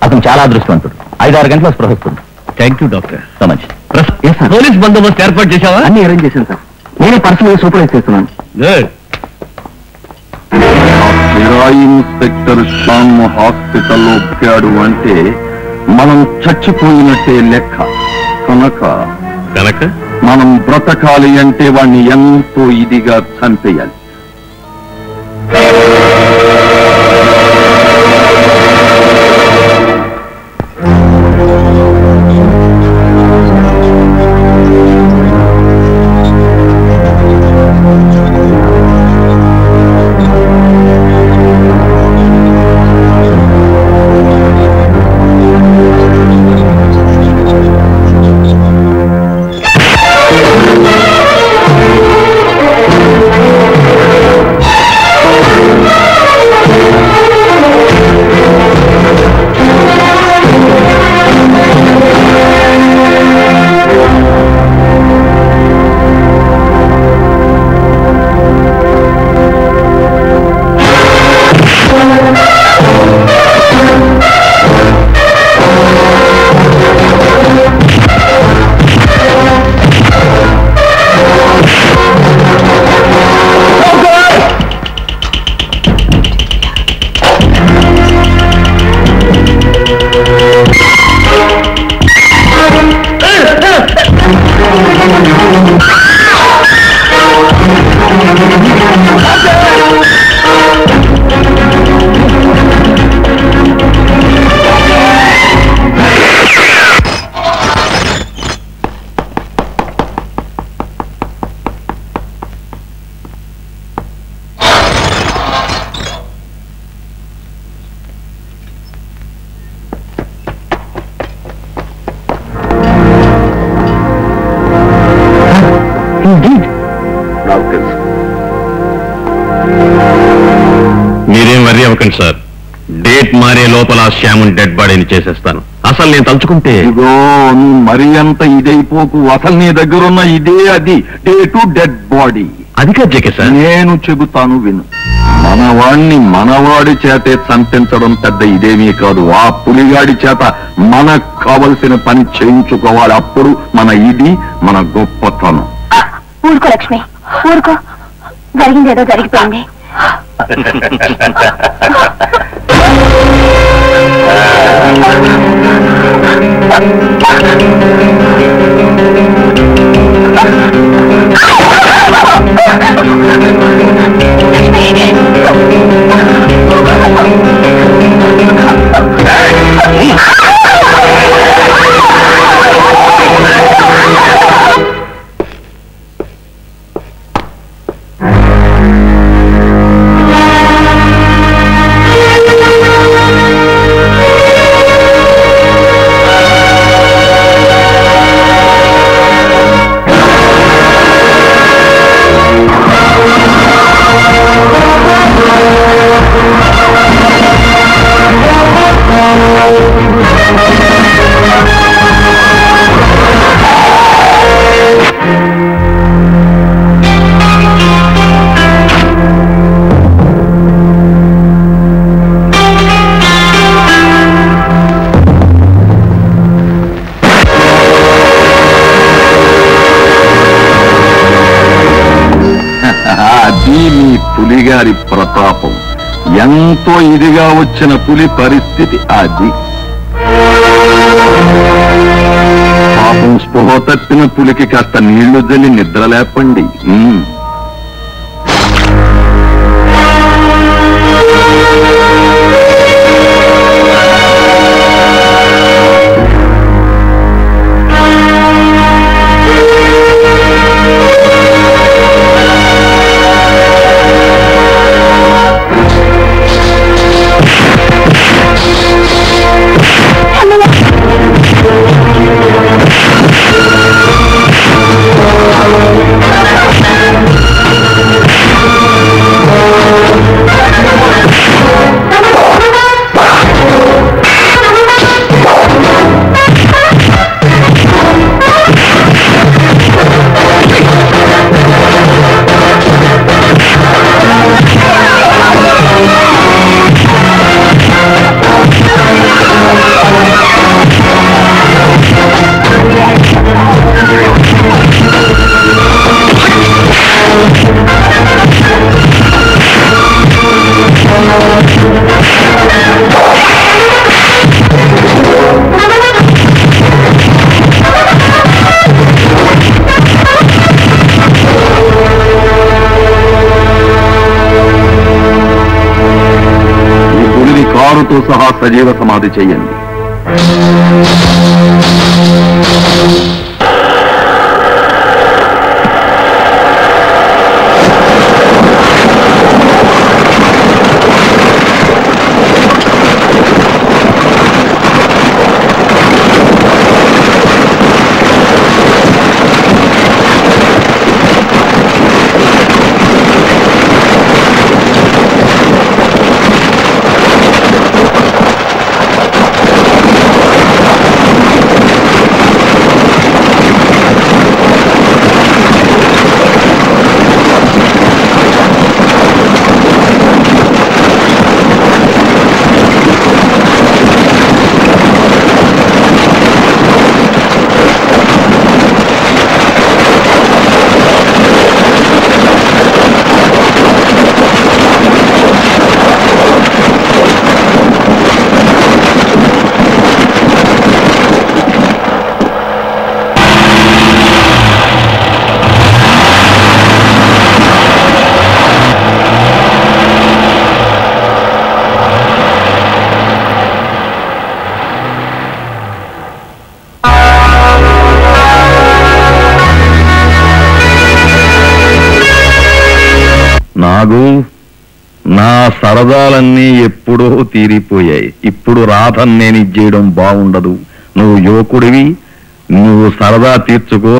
అతను చాలా అదృష్టవంతుడు. 5-6 గంటల స్పృహిస్తుంది. Thank you doctor. So much. Police బందోబస్తు ఏర్పాటు చేశావా? అన్ని అరేంజ్ చేశాను సార్. నేనే పర్సనల్ సూపర్వైజ్ చేస్తున్నాను. గుడ్. ఇన్స్పెక్టర్ శ్యామ్ హాస్పిటల్లో బ్రతికాడు అంటే మనం చచ్చిపోయినట్టే లెక్క. కనుక మనం బ్రతకాలి అంటే వాణ్ణి ఎంతో ఇదిగా చంపేయాలి. మీరేం వర్రీ అవ్వకండి సార్. డేట్ మారే లోపల శ్యాముని డెడ్ బాడీని చేసేస్తాను. అసలు నేను తలుచుకుంటే ఇగో మరి అంత ఇదైపోకు. అసలు నీ దగ్గరున్న ఇదే అది డే టు డెడ్ బాడీ. అది కాదు సార్. నేను చెబుతాను విను. మనవాణ్ణి మనవాడి చేతే చంపించడం పెద్ద ఇదేమీ కాదు. ఆ పులిగాడి చేత మనకు కావలసిన పని చేయించుకోవాలి. అప్పుడు మన ఇది మన గొప్పతనం. ఊరుకో లక్ష్మి, ఊరుకో. జరిగిందేదో జరిగిపోయింది. గారి ప్రతాపం. ఎంతో ఇదిగా వచ్చిన పులి పరిస్థితి అది. పాపం స్పృహ తప్పిన పులికి కాస్త నీళ్లు జల్లి నిద్ర లేపండి. కారుతో సహా సజీవ సమాధి చేయండి. నాగు, నా సరదాలన్నీ ఎప్పుడో తీరిపోయాయి. ఇప్పుడు రాధని నేను ఇచ్చేయడం బాగుండదు. నువ్వు యువకుడివి, నువ్వు సరదా తీర్చుకో.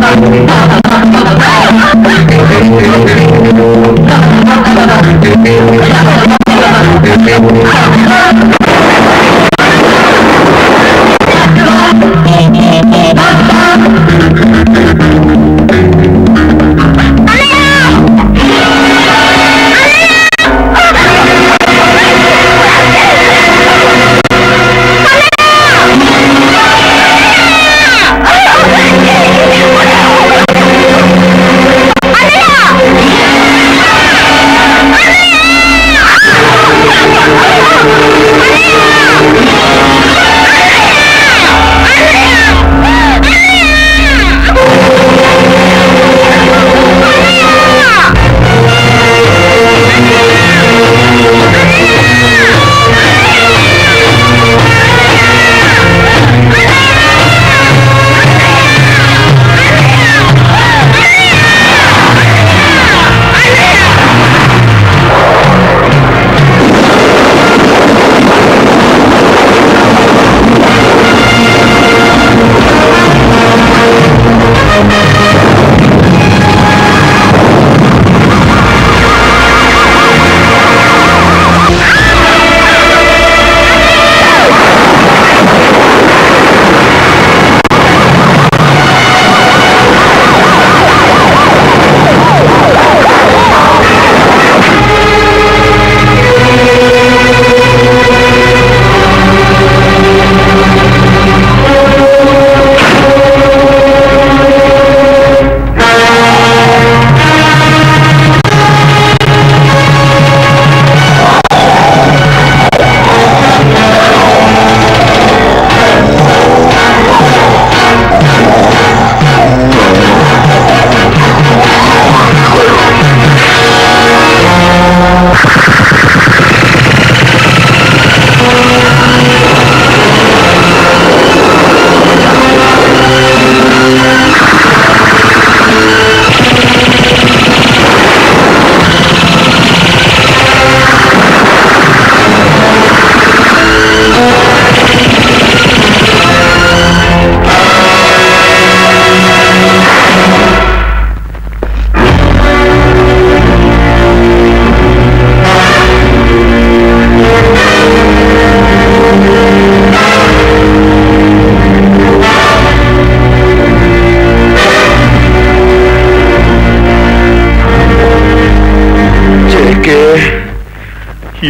అన్నయ్య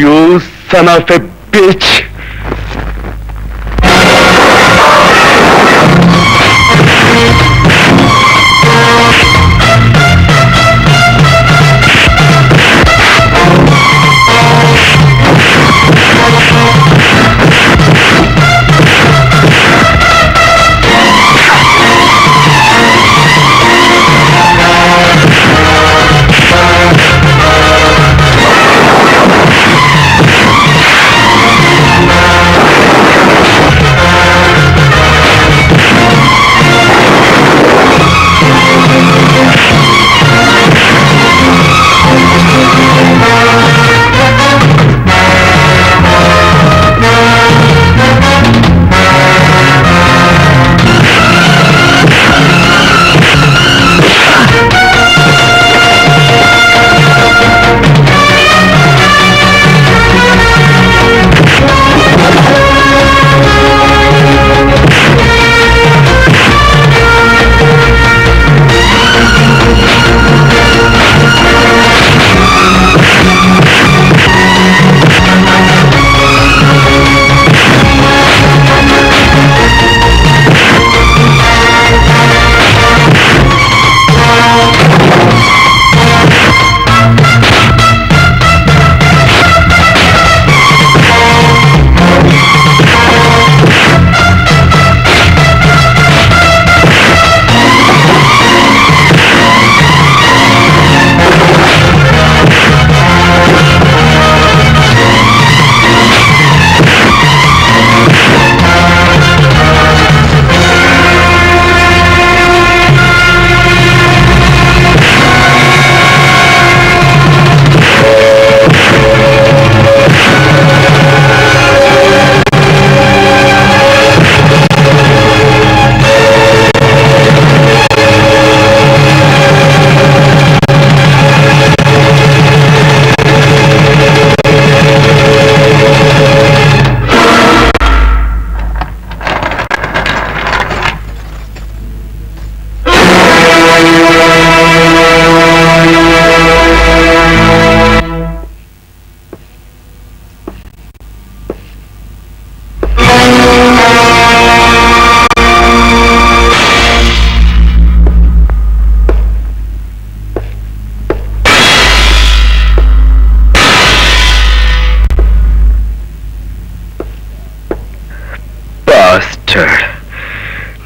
you son of a bitch.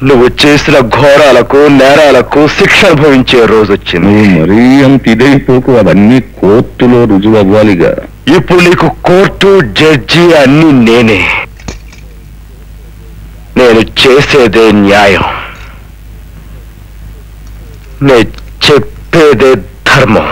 నువ్వు చేసిన ఘోరాలకు నేరాలకు శిక్ష అనుభవించే రోజు వచ్చింది. మరీ అంత ఇదైపోకు, అవన్నీ కోర్టులో రుజువు అవ్వాలిగా. ఇప్పుడు నీకు కోర్టు జడ్జి అన్ని నేనే. నేను చేసేదే న్యాయం, నేను చెప్పేదే ధర్మం.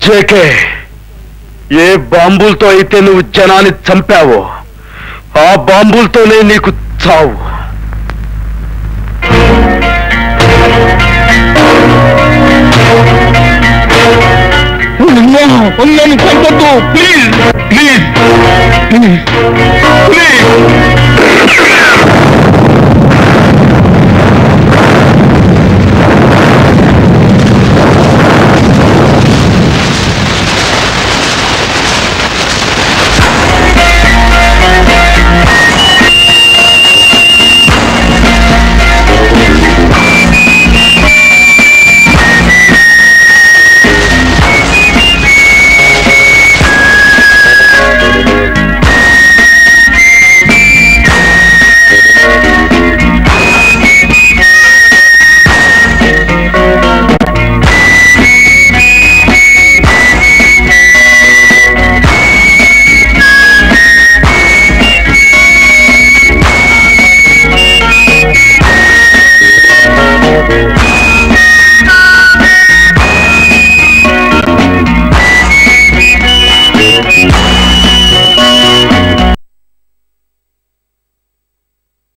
జేకే, ఏ బాంబులతో అయితే నువ్వు జనాన్ని చంపావో ఆ బాంబులతోనే నీకు చావు. నన్ను చంపొద్దు, ప్లీజ్ ప్లీజ్ ప్లీజ్ ప్లీజ్.